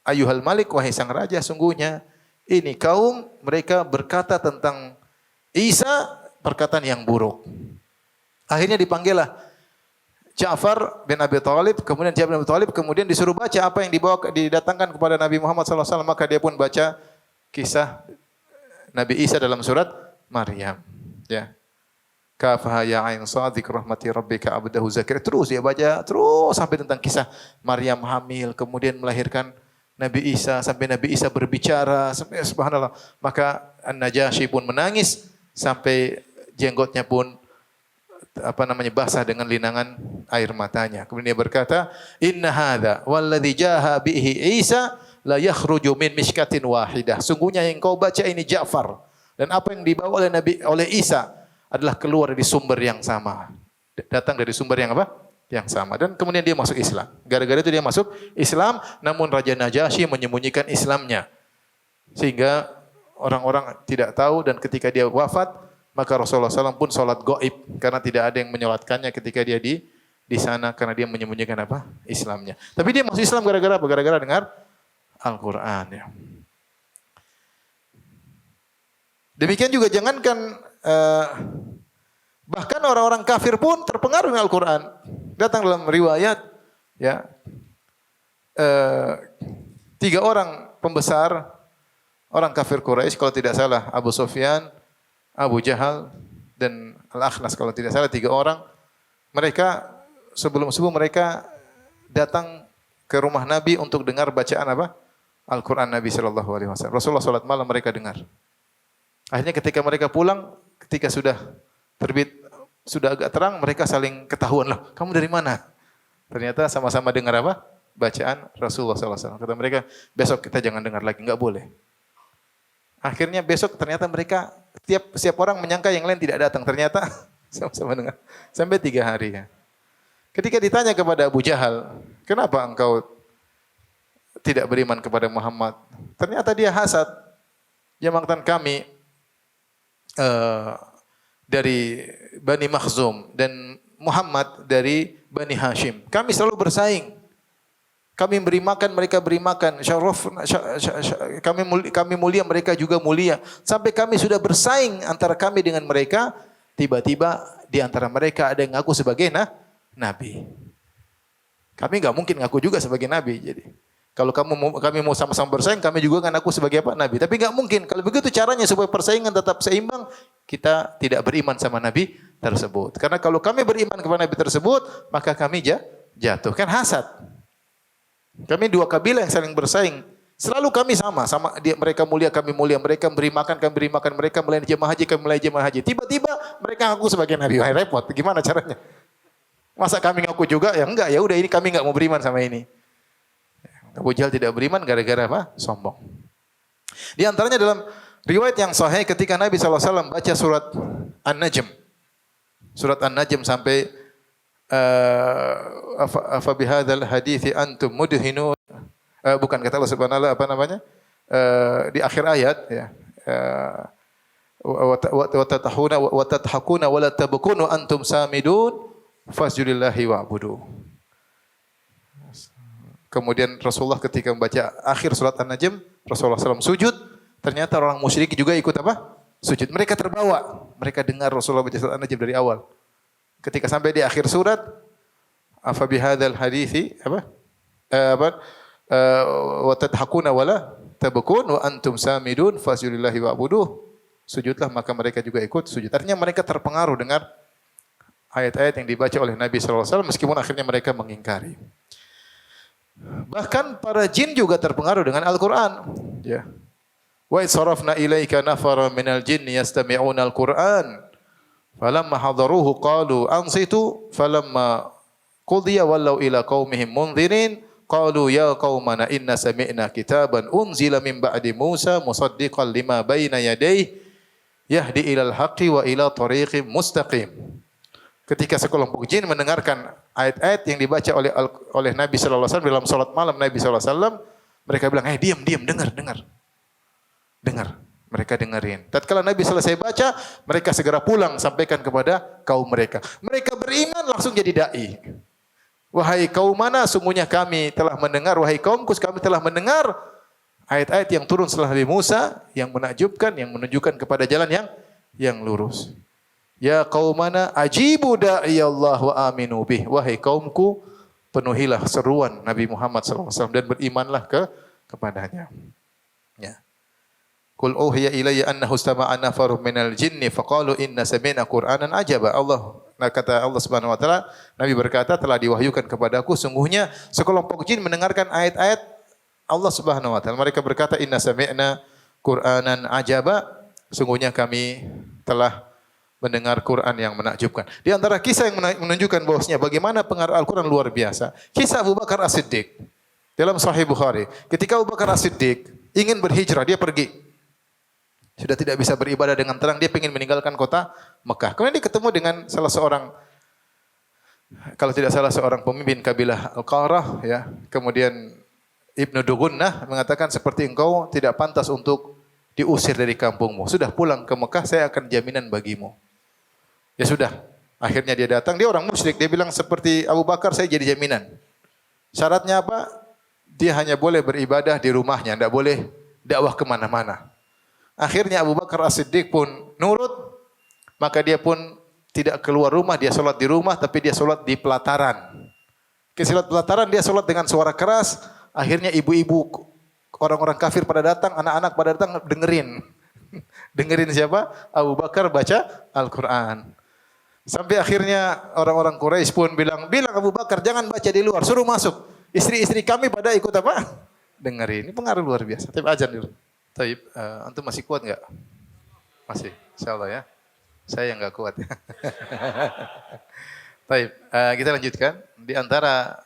ayuhal malik, wahai sang raja, sungguhnya ini kaum mereka berkata tentang Isa perkataan yang buruk. Akhirnya dipanggillah Ja'far bin Abi Thalib, kemudian Ja'far bin Abi Thalib kemudian disuruh baca apa yang didatangkan kepada Nabi Muhammad SAW, maka dia pun baca kisah Nabi Isa dalam surat Maryam. Ya. Kafah ya ain sadik rahmati rabbika abdahu Zakariya. Terus dia baca terus sampai tentang kisah Maryam hamil, kemudian melahirkan Nabi Isa, sampai Nabi Isa berbicara, sampai subhanallah. Maka An-Najasyi pun menangis sampai jenggotnya pun basah dengan linangan air matanya. Kemudian dia berkata, "Inna hadza walladzi jaha bihi Isa la yakhruju min mishkatin wahidah." Sungguhnya yang kau baca ini Ja'far, dan apa yang dibawa oleh Isa adalah keluar dari sumber yang sama. Datang dari sumber yang apa? Yang sama. Dan kemudian dia masuk Islam. Gara-gara itu dia masuk Islam, namun Raja Najasyi menyembunyikan Islamnya. Sehingga orang-orang tidak tahu, dan ketika dia wafat, maka Rasulullah SAW pun sholat gaib. Karena tidak ada yang menyolatkannya ketika dia di sana, karena dia menyembunyikan apa? Islamnya. Tapi dia masuk Islam gara-gara apa? Gara-gara dengar Al-Quran. Ya. Demikian juga jangankan bahkan orang-orang kafir pun terpengaruh dengan Al-Quran. Datang dalam riwayat, ya, 3 orang pembesar orang kafir Quraisy, kalau tidak salah Abu Sufyan, Abu Jahal, dan Al-Akhnas kalau tidak salah, 3 orang. Mereka sebelum subuh mereka datang ke rumah Nabi untuk dengar bacaan apa? Al-Quran Nabi SAW. Rasulullah salat malam, mereka dengar. Akhirnya ketika mereka pulang, ketika sudah terbit, sudah agak terang, mereka saling ketahuan, loh, kamu dari mana? Ternyata sama-sama dengar apa? Bacaan Rasulullah SAW. Kata mereka, besok kita jangan dengar lagi, enggak boleh. Akhirnya besok ternyata mereka, setiap orang menyangka yang lain tidak datang. Ternyata sama-sama dengar. Sampai 3 hari. Ya. Ketika ditanya kepada Abu Jahal, kenapa engkau tidak beriman kepada Muhammad? Ternyata dia hasad. Dia mengatakan kami dari Bani Makhzum dan Muhammad dari Bani Hashim. Kami selalu bersaing. Kami beri makan, mereka beri makan. Kami mulia, mereka juga mulia. Sampai kami sudah bersaing antara kami dengan mereka. Tiba-tiba di antara mereka ada yang ngaku sebagai nabi. Kami enggak mungkin ngaku juga sebagai nabi. Jadi kalau kami mau sama-sama bersaing, kami juga akan ngaku sebagai apa? Nabi. Tapi enggak mungkin. Kalau begitu caranya supaya persaingan tetap seimbang, kita tidak beriman sama nabi tersebut. Karena kalau kami beriman kepada nabi tersebut, maka kami jatuh. Kan hasad. Kami 2 kabilah yang saling bersaing. Selalu kami sama mereka mulia, kami mulia, mereka beri makan, kami beri makan, mereka melayani jemaah haji, kami melayani jemaah haji. Tiba-tiba mereka ngaku sebagai nabi. Wah, repot. Gimana caranya? Masa kami ngaku juga? Ya enggak, ya udah ini kami enggak mau beriman sama ini. Abu Jahal tidak beriman gara-gara apa? Sombong. Di antaranya dalam riwayat yang sahih ketika Nabi SAW baca surat An-Najm. Surat An-Najm sampai afa bihadzal hadithi antum mudhinun. Bukan kata Allah Subhanahu wa taala, di akhir ayat ya. Wa tathakuna wa la tabkunu antum samidun fasjudillahi wa'budu. Kemudian Rasulullah ketika membaca akhir surat An-Najm, Rasulullah SAW sujud. Ternyata orang musyrik juga ikut apa? sujud. Mereka terbawa. Mereka dengar Rasulullah baca surat An-Najm dari awal. Ketika sampai di akhir surat, afa bihadzal hadithi apa? Apa? Wa tadhakuna wala tabkun wa antum samidun fasjudillahi wa'buduh. Sujudlah maka mereka juga ikut sujud. Artinya mereka terpengaruh dengan ayat-ayat yang dibaca oleh Nabi sallallahu alaihi wasallam meskipun akhirnya mereka mengingkari. Bahkan para jin juga terpengaruh dengan Al-Qur'an, ya. Wa sarafna ilaika nafara minal jinni yastami'una al-Qur'an falamma hadaruhu qalu ansitu falamma qudiya wallau ila qaumihim munzirin qalu ya qaumana inna sami'na kitaban unzila min ba'di Musa musaddiqan lima baina yadayhi yahdi ilal haqqi wa ila tariqim mustaqim. Ketika sekelompok jin mendengarkan ayat-ayat yang dibaca oleh Nabi sallallahu alaihi wasallam dalam salat malam Nabi sallallahu alaihi wasallam, mereka bilang, diam, dengar. Mereka dengerin. Tatkala Nabi selesai baca, mereka segera pulang sampaikan kepada kaum mereka. Mereka beriman langsung jadi dai. Wahai kaum mana, sungguhnya kami telah mendengar, wahai kaumku, kami telah mendengar ayat-ayat yang turun setelah Nabi Musa yang menakjubkan, yang menunjukkan kepada jalan yang lurus. Ya qaumana ajibu da'i Allah wa aminu bih. Wahai kaumku, penuhilah seruan Nabi Muhammad SAW dan berimanlah kepadanya. Ya. Qul uhiya ilayya annahu istama'a nafarun minal jinni faqalu inna sami'na qur'anan ajaba. Kata Allah Subhanahu wa taala, Nabi berkata telah diwahyukan kepadaku sungguhnya sekelompok jin mendengarkan ayat-ayat Allah Subhanahu wa taala. Mereka berkata inna sami'na qur'anan ajaba. Sungguhnya kami telah mendengar Quran yang menakjubkan. Di antara kisah yang menunjukkan bahwasanya bagaimana pengaruh Al-Quran luar biasa. Kisah Abu Bakar As-Siddiq dalam Sahih Bukhari. Ketika Abu Bakar As-Siddiq ingin berhijrah, dia pergi. Sudah tidak bisa beribadah dengan tenang, dia ingin meninggalkan kota Mekah. Kemudian dia ketemu dengan salah seorang, kalau tidak salah seorang pemimpin kabilah Al-Qarah, ya. Kemudian Ibnu Dugunnah mengatakan seperti engkau tidak pantas untuk diusir dari kampungmu. Sudah pulang ke Mekah, saya akan jaminan bagimu. Ya sudah, akhirnya dia datang, dia orang musyrik, dia bilang seperti Abu Bakar saya jadi jaminan. Syaratnya apa? Dia hanya boleh beribadah di rumahnya, tidak boleh dakwah kemana-mana. Akhirnya Abu Bakar As-Siddiq pun nurut, maka dia pun tidak keluar rumah, dia sholat di rumah, tapi dia sholat di pelataran. Ke sholat pelataran dia sholat dengan suara keras, akhirnya ibu-ibu orang-orang kafir pada datang, anak-anak pada datang dengerin. Dengerin siapa? Abu Bakar baca Al-Quran. Sampai akhirnya orang-orang Quraisy pun bilang Abu Bakar jangan baca di luar, suruh masuk. Istri-istri kami pada ikut apa? Dengerin. Ini pengaruh luar biasa. Tapi ajan dulu. Taib, antum masih kuat enggak? Masih, insyaallah ya. Saya yang enggak kuat. Taib, kita lanjutkan. Di antara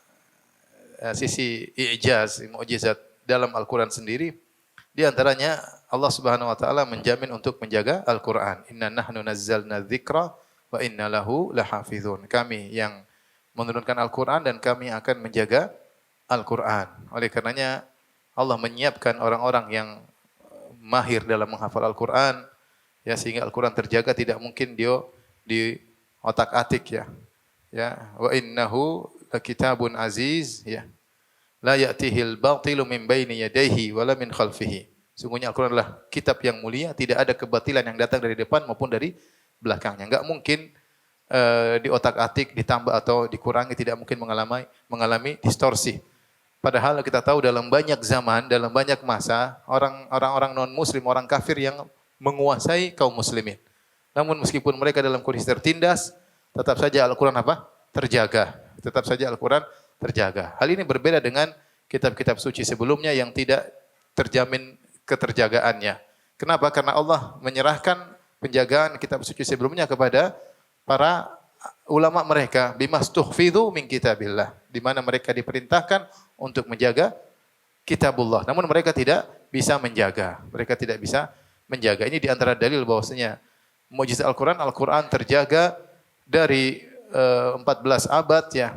sisi i'jaz, mukjizat dalam Al-Quran sendiri, di antaranya Allah Subhanahu wa taala menjamin untuk menjaga Al-Quran. Inna nahnu nazzalna dzikra wa inna lahu lahafizun. Kami yang menurunkan Al-Quran dan kami akan menjaga Al-Quran. Oleh karenanya Allah menyiapkan orang-orang yang mahir dalam menghafal Al-Quran, ya, sehingga Al-Quran terjaga, tidak mungkin dia di otak-atik, ya. Ya, wa innahu lakitabun aziz, ya. La ya'tihil batilu min baini yadayhi wala min khalfihi. Sungguhnya Al-Quran adalah kitab yang mulia, tidak ada kebatilan yang datang dari depan maupun dari belakangnya. Enggak mungkin di otak-atik, ditambah atau dikurangi, tidak mungkin mengalami distorsi. Padahal kita tahu dalam banyak zaman, dalam banyak masa, orang-orang non-muslim, orang kafir yang menguasai kaum muslimin. Namun meskipun mereka dalam kondisi tertindas, tetap saja Al-Quran apa? Terjaga. Tetap saja Al-Quran terjaga. Hal ini berbeda dengan kitab-kitab suci sebelumnya yang tidak terjamin keterjagaannya. Kenapa? Karena Allah menyerahkan penjagaan kitab suci sebelumnya kepada para ulama mereka, bimastuhfidhu min kitabillah, di mana mereka diperintahkan untuk menjaga kitabullah. Namun mereka tidak bisa menjaga. Mereka tidak bisa menjaga. Ini di antara dalil bahwasanya mukjizat Al-Quran terjaga dari 14 abad, ya.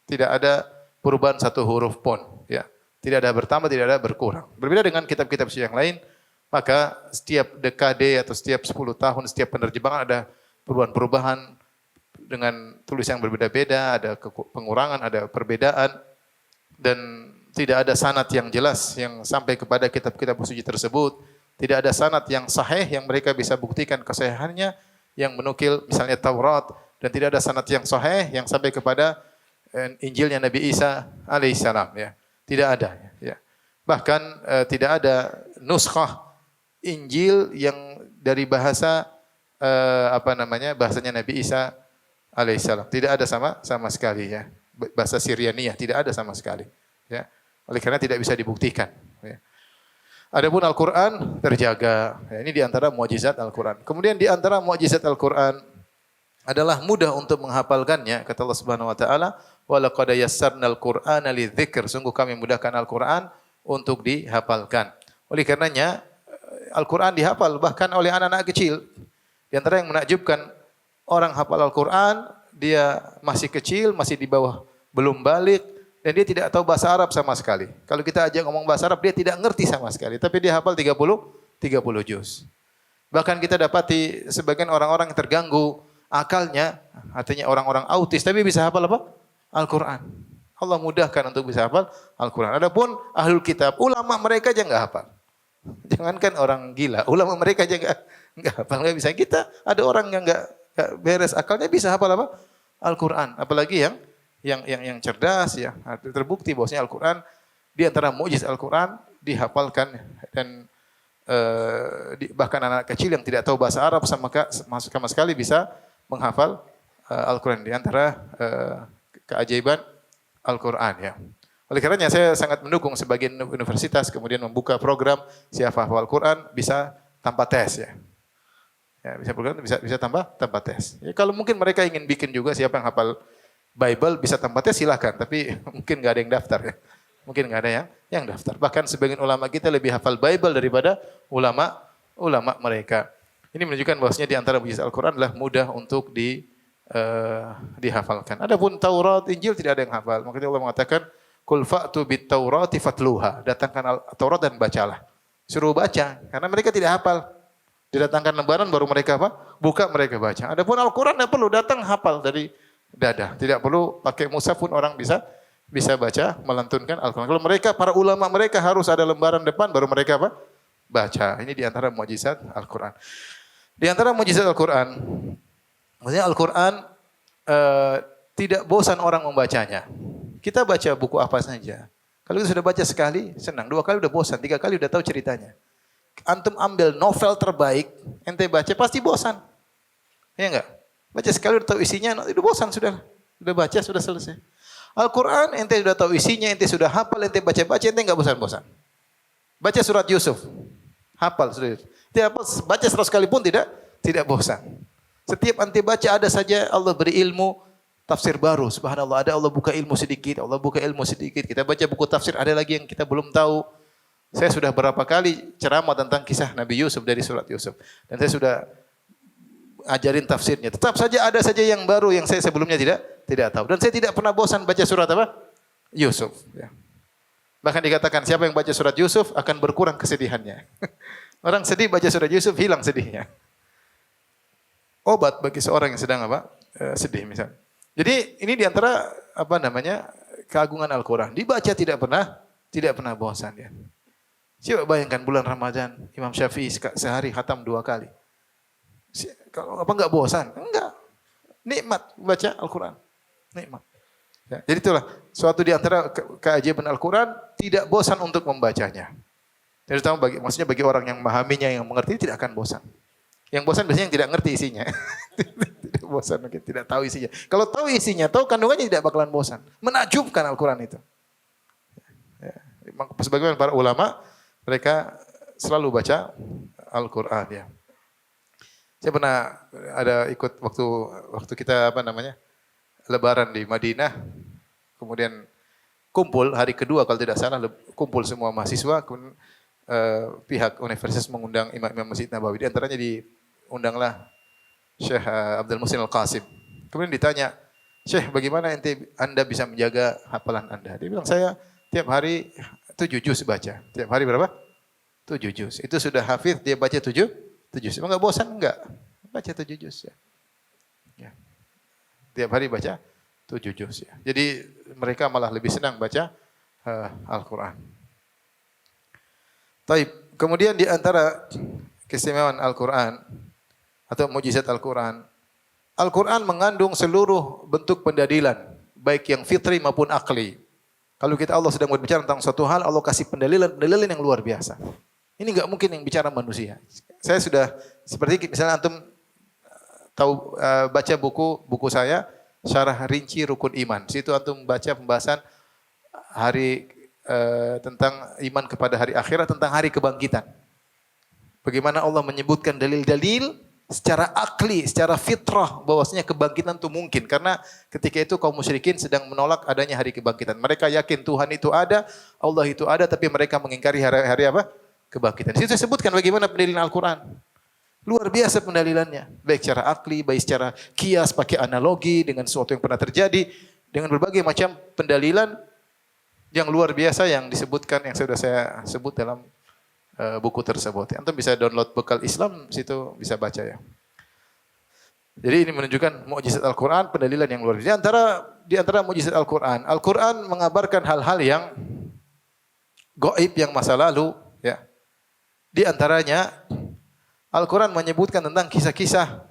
Tidak ada perubahan satu huruf pun, ya. Tidak ada bertambah, tidak ada berkurang. Berbeda dengan kitab-kitab suci yang lain, maka setiap dekade atau setiap 10 tahun, setiap penerjemahan ada perubahan-perubahan dengan tulisan yang berbeda-beda, ada pengurangan, ada perbedaan, dan tidak ada sanad yang jelas yang sampai kepada kitab-kitab suci tersebut. Tidak ada sanad yang sahih yang mereka bisa buktikan kesahihannya yang menukil misalnya Taurat, dan tidak ada sanad yang sahih yang sampai kepada Injilnya Nabi Isa alaihissalam, ya. Tidak ada, ya. Bahkan tidak ada nuskhah Injil yang dari bahasa bahasanya Nabi Isa alaihissalam. Tidak ada sama sekali, ya. Bahasa Syrianiyah tidak ada sama sekali, ya. Oleh karena tidak bisa dibuktikan, ya. Adapun Al-Qur'an terjaga. Ya, ini di antara mukjizat Al-Qur'an. Kemudian di antara mukjizat Al-Qur'an adalah mudah untuk menghafalkannya. Kata Allah Subhanahu wa taala, "Wa laqad yassarnal Qur'ana lidzikr." Sungguh kami mudahkan Al-Qur'an untuk dihafalkan. Oleh karenanya Al-Qur'an dihafal bahkan oleh anak-anak kecil. Di antara yang menakjubkan, orang hafal Al-Qur'an, dia masih kecil, masih di bawah, belum balik, dan dia tidak tahu bahasa Arab sama sekali. Kalau kita ajak ngomong bahasa Arab, dia tidak ngerti sama sekali. Tapi dia hafal 30 juz. Bahkan kita dapati sebagian orang-orang yang terganggu akalnya, artinya orang-orang autis, tapi bisa hafal apa? Al-Quran. Allah mudahkan untuk bisa hafal Al-Quran. Adapun ahlul kitab, ulama mereka aja nggak hafal. Jangankan orang gila, ulama mereka aja nggak hafal, nggak bisa. Kita ada orang yang nggak beres akalnya bisa hafal apa? Al-Quran. Apalagi yang cerdas, ya. Terbukti bahwasanya Al-Quran di antara mukjizat Al-Quran dihafalkan, dan bahkan anak kecil yang tidak tahu bahasa Arab sama sekali bisa menghafal Al-Quran. Di antara keajaiban Al-Quran, ya. Oleh karenanya saya sangat mendukung sebagian universitas kemudian membuka program siapa hafal Al-Quran bisa tanpa tes, ya. Ya, bisa tanpa tes. Ya, kalau mungkin mereka ingin bikin juga siapa yang hafal Bible bisa tanpa tes silakan, tapi mungkin nggak ada yang daftar, ya. Mungkin nggak ada yang daftar. Bahkan sebagian ulama kita lebih hafal Bible daripada ulama mereka. Ini menunjukkan bahwasanya di antara mukjizat Al-Quran adalah mudah untuk dihafalkan. Adapun Taurat, Injil tidak ada yang hafal. Makanya Allah mengatakan, "Qul fa'tu bit Taurati fatluha." Datangkan Taurat dan bacalah. Suruh baca karena mereka tidak hafal. Didatangkan lembaran baru mereka apa? Buka, mereka baca. Adapun Al-Quran tidak perlu datang hafal dari dada. Tidak perlu pakai mushaf pun orang bisa baca, melantunkan Al-Quran. Kalau mereka, para ulama mereka harus ada lembaran depan baru mereka apa? Baca. Ini di antara mukjizat Al-Quran. Di antara mukjizat Al-Quran, maksudnya Al-Quran tidak bosan orang membacanya. Kita baca buku apa saja. Kalau kita sudah baca sekali, senang. 2 kali udah bosan, 3 kali udah tahu ceritanya. Antum ambil novel terbaik, ente baca pasti bosan. Ya enggak? Baca sekali udah tahu isinya, udah bosan sudah. Udah baca sudah selesai. Al-Quran ente sudah tahu isinya, ente sudah hafal, ente baca-baca, ente enggak bosan-bosan. Baca surat Yusuf. Hafal sudah. Tidak baca 100 kali pun tidak bosan. Setiap ente baca ada saja Allah beri ilmu tafsir baru. Subhanallah, ada Allah buka ilmu sedikit, Allah buka ilmu sedikit. Kita baca buku tafsir, ada lagi yang kita belum tahu. Saya sudah berapa kali ceramah tentang kisah Nabi Yusuf dari surat Yusuf. Dan saya sudah ajarin tafsirnya. Tetap saja ada saja yang baru yang saya sebelumnya tidak tahu. Dan saya tidak pernah bosan baca surat apa? Yusuf. Ya. Bahkan dikatakan siapa yang baca surat Yusuf akan berkurang kesedihannya. Orang sedih baca surat Yusuf hilang sedihnya. Obat bagi seorang yang sedang apa? Sedih misalnya. Jadi ini diantara keagungan Al-Quran. Dibaca tidak pernah bosan, ya. Coba bayangkan bulan Ramadan, Imam Syafi'i sehari khatam 2 kali. Kalau apa enggak bosan? Enggak. Nikmat baca Al-Quran. Nikmat. Ya, jadi itulah suatu di antara keajaiban Al-Quran, tidak bosan untuk membacanya. Terutama maksudnya bagi orang yang memahaminya, yang mengerti tidak akan bosan. Yang bosan biasanya yang tidak ngerti isinya. Tidak bosan, tidak tahu isinya. Kalau tahu isinya, tahu kandungannya tidak bakalan bosan. Menakjubkan Al-Quran itu. Ya. Sebagian para ulama mereka selalu baca Al-Quran, ya. Saya pernah ada ikut waktu kita Lebaran di Madinah, kemudian kumpul hari kedua kalau tidak salah, kumpul semua mahasiswa, kemudian pihak universitas mengundang imam-imam Masjid Nabawi. Di antaranya diundanglah Syekh Abdul Muhsin Al-Qasim. Kemudian ditanya, "Syekh, bagaimana Anda bisa menjaga hafalan Anda?" Dia bilang, "Saya tiap hari 7 juz baca." Tiap hari berapa? 7 juz. Itu sudah hafid, dia baca 7 juz. Emang enggak bosan? Enggak. Baca 7 juz, ya. Ya. Tiap hari baca 7 juz, ya. Jadi mereka malah lebih senang baca Al-Quran. Taib, Kemudian di antara keistimewaan Al-Quran atau mukjizat Al-Quran, Al-Quran mengandung seluruh bentuk pendalilan, baik yang fitri maupun akli. Kalau kita Allah sedang berbicara tentang suatu hal, Allah kasih pendalilan yang luar biasa. Ini enggak mungkin yang bicara manusia. Saya sudah seperti misalnya antum tahu baca buku saya Syarah Rinci Rukun Iman. Situ antum baca pembahasan tentang iman kepada hari akhirat, tentang hari kebangkitan. Bagaimana Allah menyebutkan dalil-dalil secara akli, secara fitrah bahwasanya kebangkitan itu mungkin, karena ketika itu kaum musyrikin sedang menolak adanya hari kebangkitan. Mereka yakin Tuhan itu ada, Allah itu ada, tapi mereka mengingkari hari apa? Kebangkitan. Di situ disebutkan bagaimana pendalilan Al-Quran. Luar biasa pendalilannya, baik secara akli, baik secara kias, pakai analogi dengan sesuatu yang pernah terjadi, dengan berbagai macam pendalilan yang luar biasa yang disebutkan, yang sudah saya sebut dalam buku tersebut. Antum bisa download Bekal Islam, situ bisa baca ya. Jadi ini menunjukkan mukjizat Al-Quran, pendalilan yang luar biasa. Di antara mukjizat Al-Quran, Al-Quran mengabarkan hal-hal yang gaib yang masa lalu. Ya. Di antaranya, Al-Quran menyebutkan tentang kisah-kisah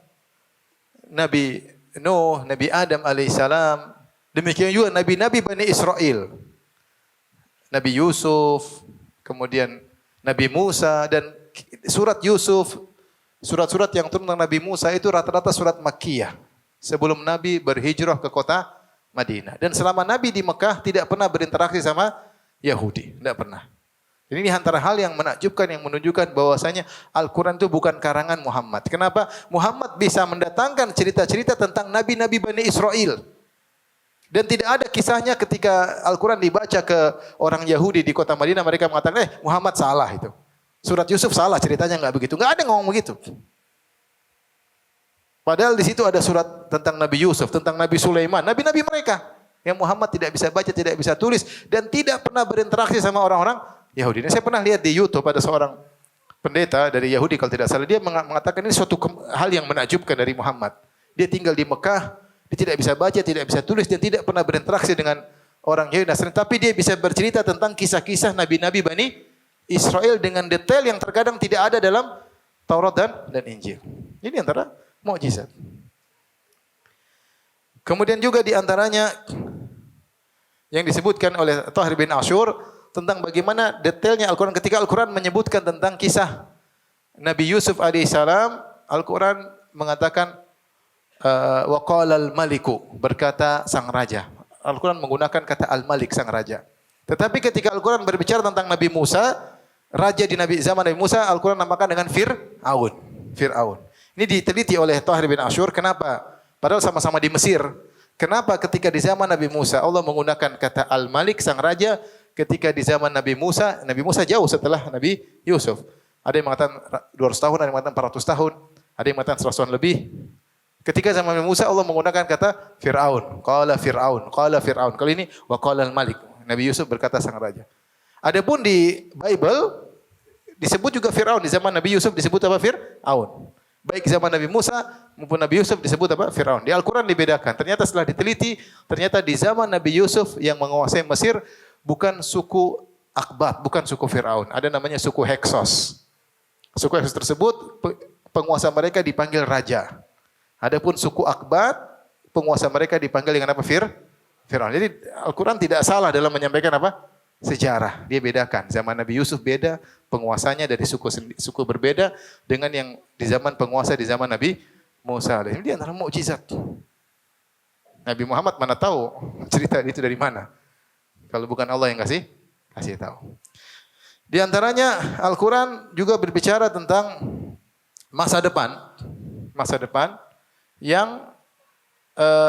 Nabi Nuh, Nabi Adam alaihissalam. Demikian juga Nabi-Nabi Bani Israel. Nabi Yusuf, kemudian Nabi Musa, dan surat Yusuf, surat-surat yang turun tentang Nabi Musa itu rata-rata surat Makkiyah. Sebelum Nabi berhijrah ke kota Madinah. Dan selama Nabi di Mekah tidak pernah berinteraksi sama Yahudi. Tidak pernah. Jadi ini antara hal yang menakjubkan, yang menunjukkan bahwasanya Al-Quran itu bukan karangan Muhammad. Kenapa? Muhammad bisa mendatangkan cerita-cerita tentang Nabi-Nabi Bani Israel. Dan tidak ada kisahnya ketika Al-Quran dibaca ke orang Yahudi di kota Madinah, mereka mengatakan, Muhammad salah itu. Surat Yusuf salah, ceritanya enggak begitu. Enggak ada yang ngomong begitu. Padahal di situ ada surat tentang Nabi Yusuf, tentang Nabi Sulaiman, nabi-nabi mereka yang Muhammad tidak bisa baca, tidak bisa tulis, dan tidak pernah berinteraksi sama orang-orang Yahudi. Saya pernah lihat di YouTube ada seorang pendeta dari Yahudi kalau tidak salah, dia mengatakan ini suatu hal yang menakjubkan dari Muhammad. Dia tinggal di Mekah, dia tidak bisa baca, tidak bisa tulis, dan tidak pernah berinteraksi dengan orang Yahudi Nasrani. Tapi dia bisa bercerita tentang kisah-kisah Nabi-Nabi Bani Israel dengan detail yang terkadang tidak ada dalam Taurat dan Injil. Ini antara mukjizat. Kemudian juga di antaranya yang disebutkan oleh Tahir bin Ashur tentang bagaimana detailnya Al-Quran. Ketika Al-Quran menyebutkan tentang kisah Nabi Yusuf alaihissalam, Al-Quran mengatakan wa qala al-maliku, berkata sang raja. Al-Quran menggunakan kata al-malik, sang raja. Tetapi ketika Al-Quran berbicara tentang Nabi Musa, raja di zaman Nabi Musa, Al-Quran namakan dengan Fir'aun. Ini diteliti oleh Tahir bin Ashur. Kenapa? Padahal sama-sama di Mesir. Kenapa ketika di zaman Nabi Musa Allah menggunakan kata al-malik, sang raja, ketika di zaman Nabi Musa jauh setelah Nabi Yusuf. Ada yang mengatakan 200 tahun, ada yang mengatakan 400 tahun, ada yang mengatakan 100 tahun lebih. Ketika zaman Nabi Musa Allah menggunakan kata Fir'aun. Qala Fir'aun. Kali ini wa qala al-malik. Nabi Yusuf berkata sang raja. Adapun di Bible disebut juga Fir'aun. Di zaman Nabi Yusuf disebut apa? Fir'aun. Baik zaman Nabi Musa maupun Nabi Yusuf disebut apa? Fir'aun. Di Al-Quran dibedakan. Ternyata setelah diteliti, ternyata di zaman Nabi Yusuf yang menguasai Mesir bukan suku Akbat, bukan suku Fir'aun. Ada namanya suku Heksos. Suku Heksos tersebut penguasa mereka dipanggil raja. Adapun suku Akbat, penguasa mereka dipanggil dengan apa? Fir'aun. Jadi Al-Quran tidak salah dalam menyampaikan apa? Sejarah. Dia bedakan. Zaman Nabi Yusuf beda, penguasanya dari suku berbeda dengan yang di zaman penguasa di zaman Nabi Musa. Ini antara mukjizat. Nabi Muhammad mana tahu cerita itu dari mana? Kalau bukan Allah yang kasih tahu. Di antaranya Al-Quran juga berbicara tentang masa depan yang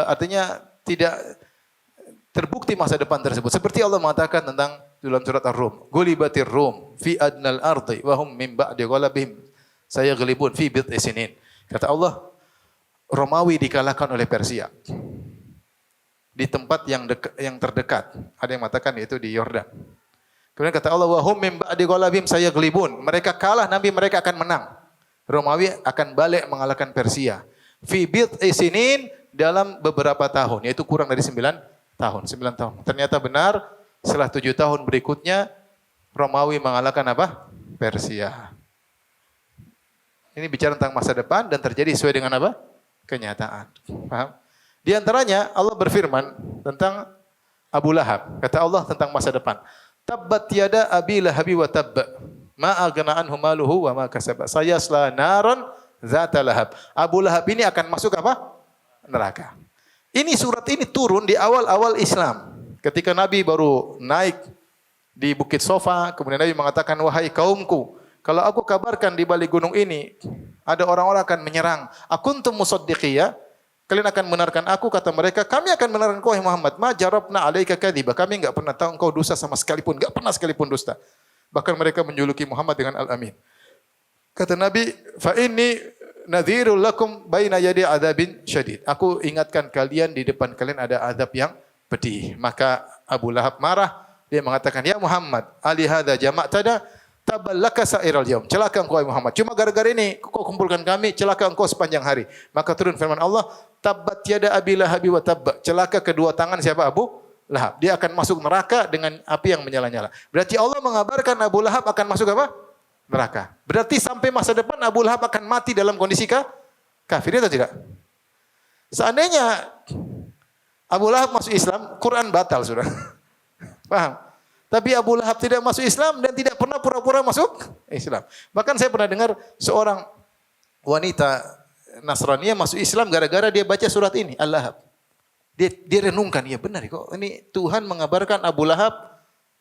artinya tidak terbukti masa depan tersebut. Seperti Allah mengatakan tentang dalam surat Ar-Rum, "Gulibatir Rum fi adnal ardi wa hum min ba'di ghalabihim sayaghlibun fi bid'i sinin." Kata Allah, Romawi dikalahkan oleh Persia di tempat yang terdekat. Ada yang mengatakan yaitu di Yordan. Kemudian kata Allah, "Wa hum min ba'di ghalabihim sayaghlibun." Mereka kalah, nabi mereka akan menang. Romawi akan balik mengalahkan Persia. Fi bid'i sinin, dalam beberapa tahun, yaitu kurang dari 9 tahun. Ternyata benar, setelah 7 tahun berikutnya Romawi mengalahkan apa? Persia. Ini bicara tentang masa depan dan terjadi sesuai dengan apa? Kenyataan. Paham? Di antaranya Allah berfirman tentang Abu Lahab. Kata Allah tentang masa depan. Tabbat yada abi lahabi wa tabba. Ma aghna anhu maluhu wa ma kasaba. Sayasla naran zata lahab. Abu Lahab ini akan masuk apa? Neraka. Ini surat ini turun di awal-awal Islam. Ketika Nabi baru naik di Bukit Sofa, kemudian Nabi mengatakan, wahai kaumku, kalau aku kabarkan di balik gunung ini, ada orang-orang akan menyerang. Akuntum musaddiqiyya? Kalian akan benarkan aku, kata mereka, kami akan benarkan kau, Muhammad. Ma jarabna alaika kadhiba. Kami enggak pernah tahu engkau dosa sama sekalipun, enggak pernah sekalipun dusta. Bahkan mereka menjuluki Muhammad dengan Al-Amin. Kata Nabi, fa inni nadhirul lakum baina yadi adzabin syadid. Aku ingatkan kalian di depan kalian ada azab yang pedih. Maka Abu Lahab marah, dia mengatakan, ya Muhammad, ali hadza jama'tada taballaka sa'iral yaum. Celaka engkau Muhammad. Cuma gara-gara ini kau kumpulkan kami, celaka engkau sepanjang hari. Maka turun firman Allah, tabbat yada abi lahabi wa tabba. Celaka kedua tangan siapa? Abu Lahab. Dia akan masuk neraka dengan api yang menyala-nyala. Berarti Allah mengabarkan Abu Lahab akan masuk apa? Neraka. Berarti sampai masa depan Abu Lahab akan mati dalam kondisi kafir atau tidak? Seandainya Abu Lahab masuk Islam, Quran batal sudah. Paham? Tapi Abu Lahab tidak masuk Islam dan tidak pernah pura-pura masuk Islam. Bahkan saya pernah dengar seorang wanita Nasraniyah masuk Islam gara-gara dia baca surat ini, Al-Lahab. Dia renungkan, ya benar kok. Ini Tuhan mengabarkan Abu Lahab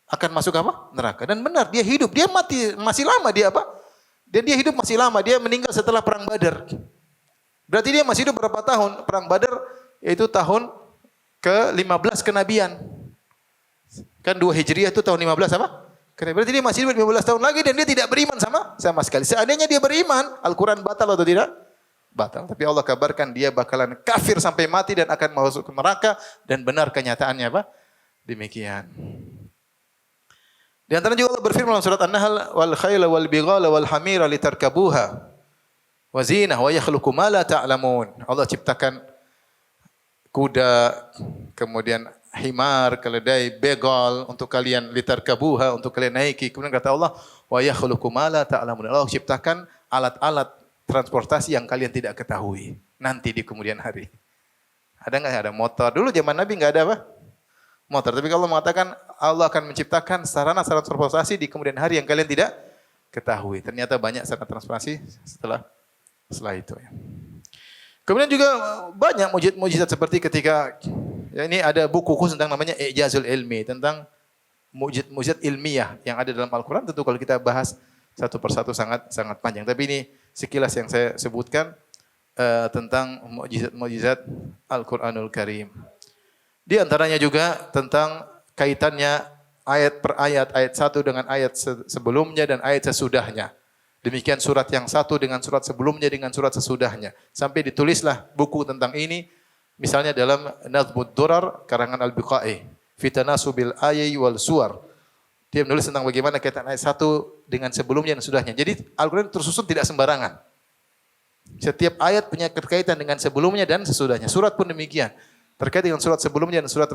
akan masuk apa? Neraka. Dan benar, dia hidup. Dia mati masih lama dia apa? Dan dia hidup masih lama. Dia meninggal setelah perang Badar. Berarti dia masih hidup berapa tahun? Perang Badar yaitu tahun ke-15 kenabian. Kan 2 Hijriah itu tahun 15 apa? Berarti dia masih hidup 15 tahun lagi dan dia tidak beriman sama sekali. Seandainya dia beriman, Al-Quran batal atau tidak? Batal. Tapi Allah kabarkan dia bakalan kafir sampai mati dan akan masuk ke neraka dan benar kenyataannya apa? Demikian. Di antara juga Allah berfirman dalam surat An-Nahl, wal khayla wal bighala wal hamira litarkabuha wa zinah wa yakhluqu ma la ta'lamun. Allah ciptakan kuda, kemudian himar, keledai, begal untuk kalian litarkabuha, untuk kalian naiki. Kemudian kata Allah, wa yakhluqu ma la ta'lamun. Allah ciptakan alat-alat transportasi yang kalian tidak ketahui nanti di kemudian hari. Ada enggak? Ada motor. Dulu zaman Nabi enggak ada apa? Motor. Tapi kalau mengatakan Allah akan menciptakan sarana transportasi di kemudian hari yang kalian tidak ketahui. Ternyata banyak sarana transportasi setelah itu. Ya. Kemudian juga banyak mujizat seperti ketika ya ini ada buku khusus tentang namanya I'jazul Ilmi tentang mujizat ilmiah yang ada dalam Al-Quran. Tentu kalau kita bahas satu persatu sangat panjang. Tapi ini sekilas yang saya sebutkan tentang mukjizat Al-Qur'anul Karim. Di antaranya juga tentang kaitannya ayat per ayat 1 dengan ayat sebelumnya dan ayat sesudahnya. Demikian surat yang satu dengan surat sebelumnya dengan surat sesudahnya. Sampai ditulislah buku tentang ini misalnya dalam Nazmud Durar karangan Al-Biqai, fi tanasubil ayyi wal suwar. Dia menulis tentang bagaimana kaitan ayat 1 dengan sebelumnya dan sudahnya. Jadi Al-Quran tersusun tidak sembarangan. Setiap ayat punya kaitan dengan sebelumnya dan sesudahnya. Surat pun demikian. Terkait dengan surat sebelumnya dan surat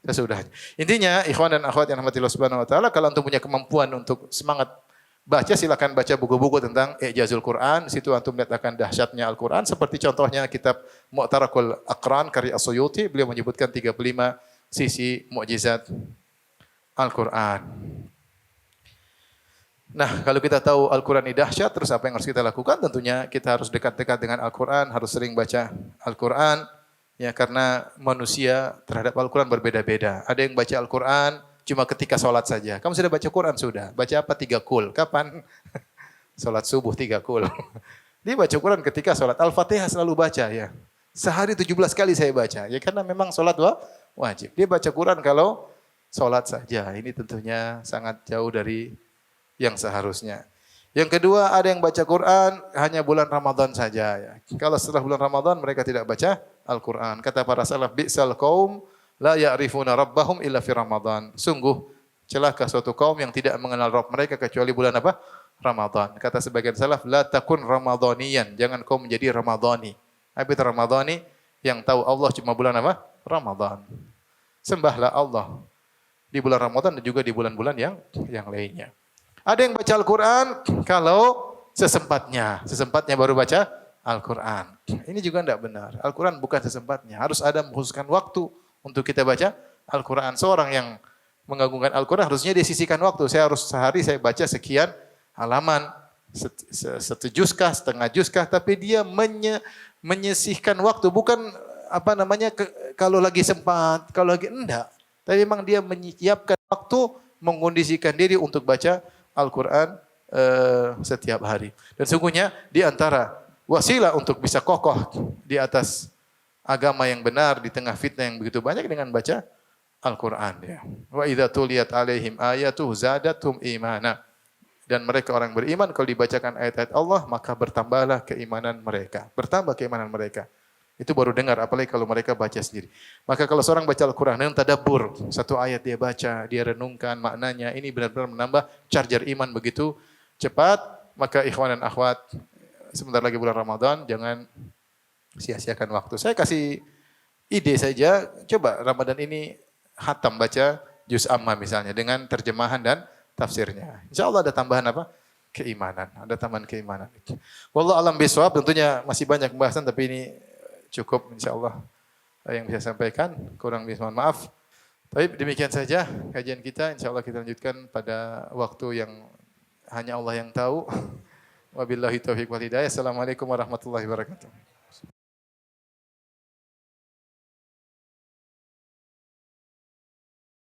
sesudahnya. Intinya, ikhwan dan akhwat yang rahmati Allah Subhanahu wa taala, kalau antum punya kemampuan untuk semangat baca, silakan baca buku-buku tentang I'jazul Quran. Di situ antum lihat akan dahsyatnya Al-Quran. Seperti contohnya kitab Mu'tarakul Aqran karya As-Suyuti, beliau menyebutkan 35 sisi mukjizat Al-Quran. Nah, kalau kita tahu Al-Quran ini dahsyat, terus apa yang harus kita lakukan? Tentunya kita harus dekat-dekat dengan Al-Quran, harus sering baca Al-Quran. Ya, karena manusia terhadap Al-Quran berbeda-beda. Ada yang baca Al-Quran cuma ketika sholat saja. Kamu sudah baca Quran? Sudah. Baca apa? 3 kul. Kapan? Sholat subuh 3 kul. Dia baca Quran ketika sholat. Al-Fatihah selalu baca ya. Sehari 17 kali saya baca. Ya karena memang sholat wajib. Dia baca Quran kalau sholat saja. Ini tentunya sangat jauh dari yang seharusnya. Yang kedua, ada yang baca Quran hanya bulan Ramadan saja. Ya. Kalau setelah bulan Ramadan mereka tidak baca Al-Quran. Kata para salaf, bi'sal qaum la ya'rifuna rabbahum illa fi Ramadan. Sungguh celaka suatu kaum yang tidak mengenal Rabb mereka kecuali bulan apa? Ramadan. Kata sebagian salaf, la takun ramadhaniyan. Jangan kau menjadi Ramadhani. Apa itu Ramadhani? Yang tahu Allah cuma bulan apa? Ramadan. Sembahlah Allah di bulan Ramadan dan juga di bulan-bulan yang lainnya. Ada yang baca Al-Quran kalau sesempatnya baru baca Al-Quran. Ini juga tidak benar. Al-Quran bukan sesempatnya. Harus ada mengkhususkan waktu untuk kita baca Al-Quran. Seorang yang mengagungkan Al-Quran harusnya dia sisihkan waktu. Sehari saya baca sekian halaman, satu juskah, setengah juskah, tapi dia menyisihkan waktu. Bukan kalau lagi sempat, kalau lagi enggak. Tapi memang dia menyiapkan waktu, mengkondisikan diri untuk baca Al-Quran setiap hari. Dan sungguhnya di antara wasilah untuk bisa kokoh di atas agama yang benar di tengah fitnah yang begitu banyak dengan baca Al-Quran. Ya. Wa idza tuliyat alaihim ayatuhu zadatum imana. Dan mereka orang beriman kalau dibacakan ayat-ayat Allah maka bertambahlah keimanan mereka. Bertambah keimanan mereka. Itu baru dengar, apalagi kalau mereka baca sendiri. Maka kalau seorang baca Al-Quran dengan tadabbur, satu ayat dia baca, dia renungkan maknanya, ini benar-benar menambah charger iman begitu cepat. Maka ikhwan dan akhwat, sebentar lagi bulan Ramadan, jangan sia-siakan waktu. Saya kasih ide saja, coba Ramadan ini khatam baca juz amma misalnya, dengan terjemahan dan tafsirnya. Insya Allah ada tambahan apa? Keimanan. Ada tambahan keimanan. Wallahu alam bisawab, tentunya masih banyak pembahasan, tapi ini cukup insyaallah yang bisa sampaikan, kurang lebih mohon maaf. Baik, demikian saja kajian kita. Insyaallah kita lanjutkan pada waktu yang hanya Allah yang tahu. Wabillahi taufiq wal hidayah. Assalamualaikum warahmatullahi wabarakatuh.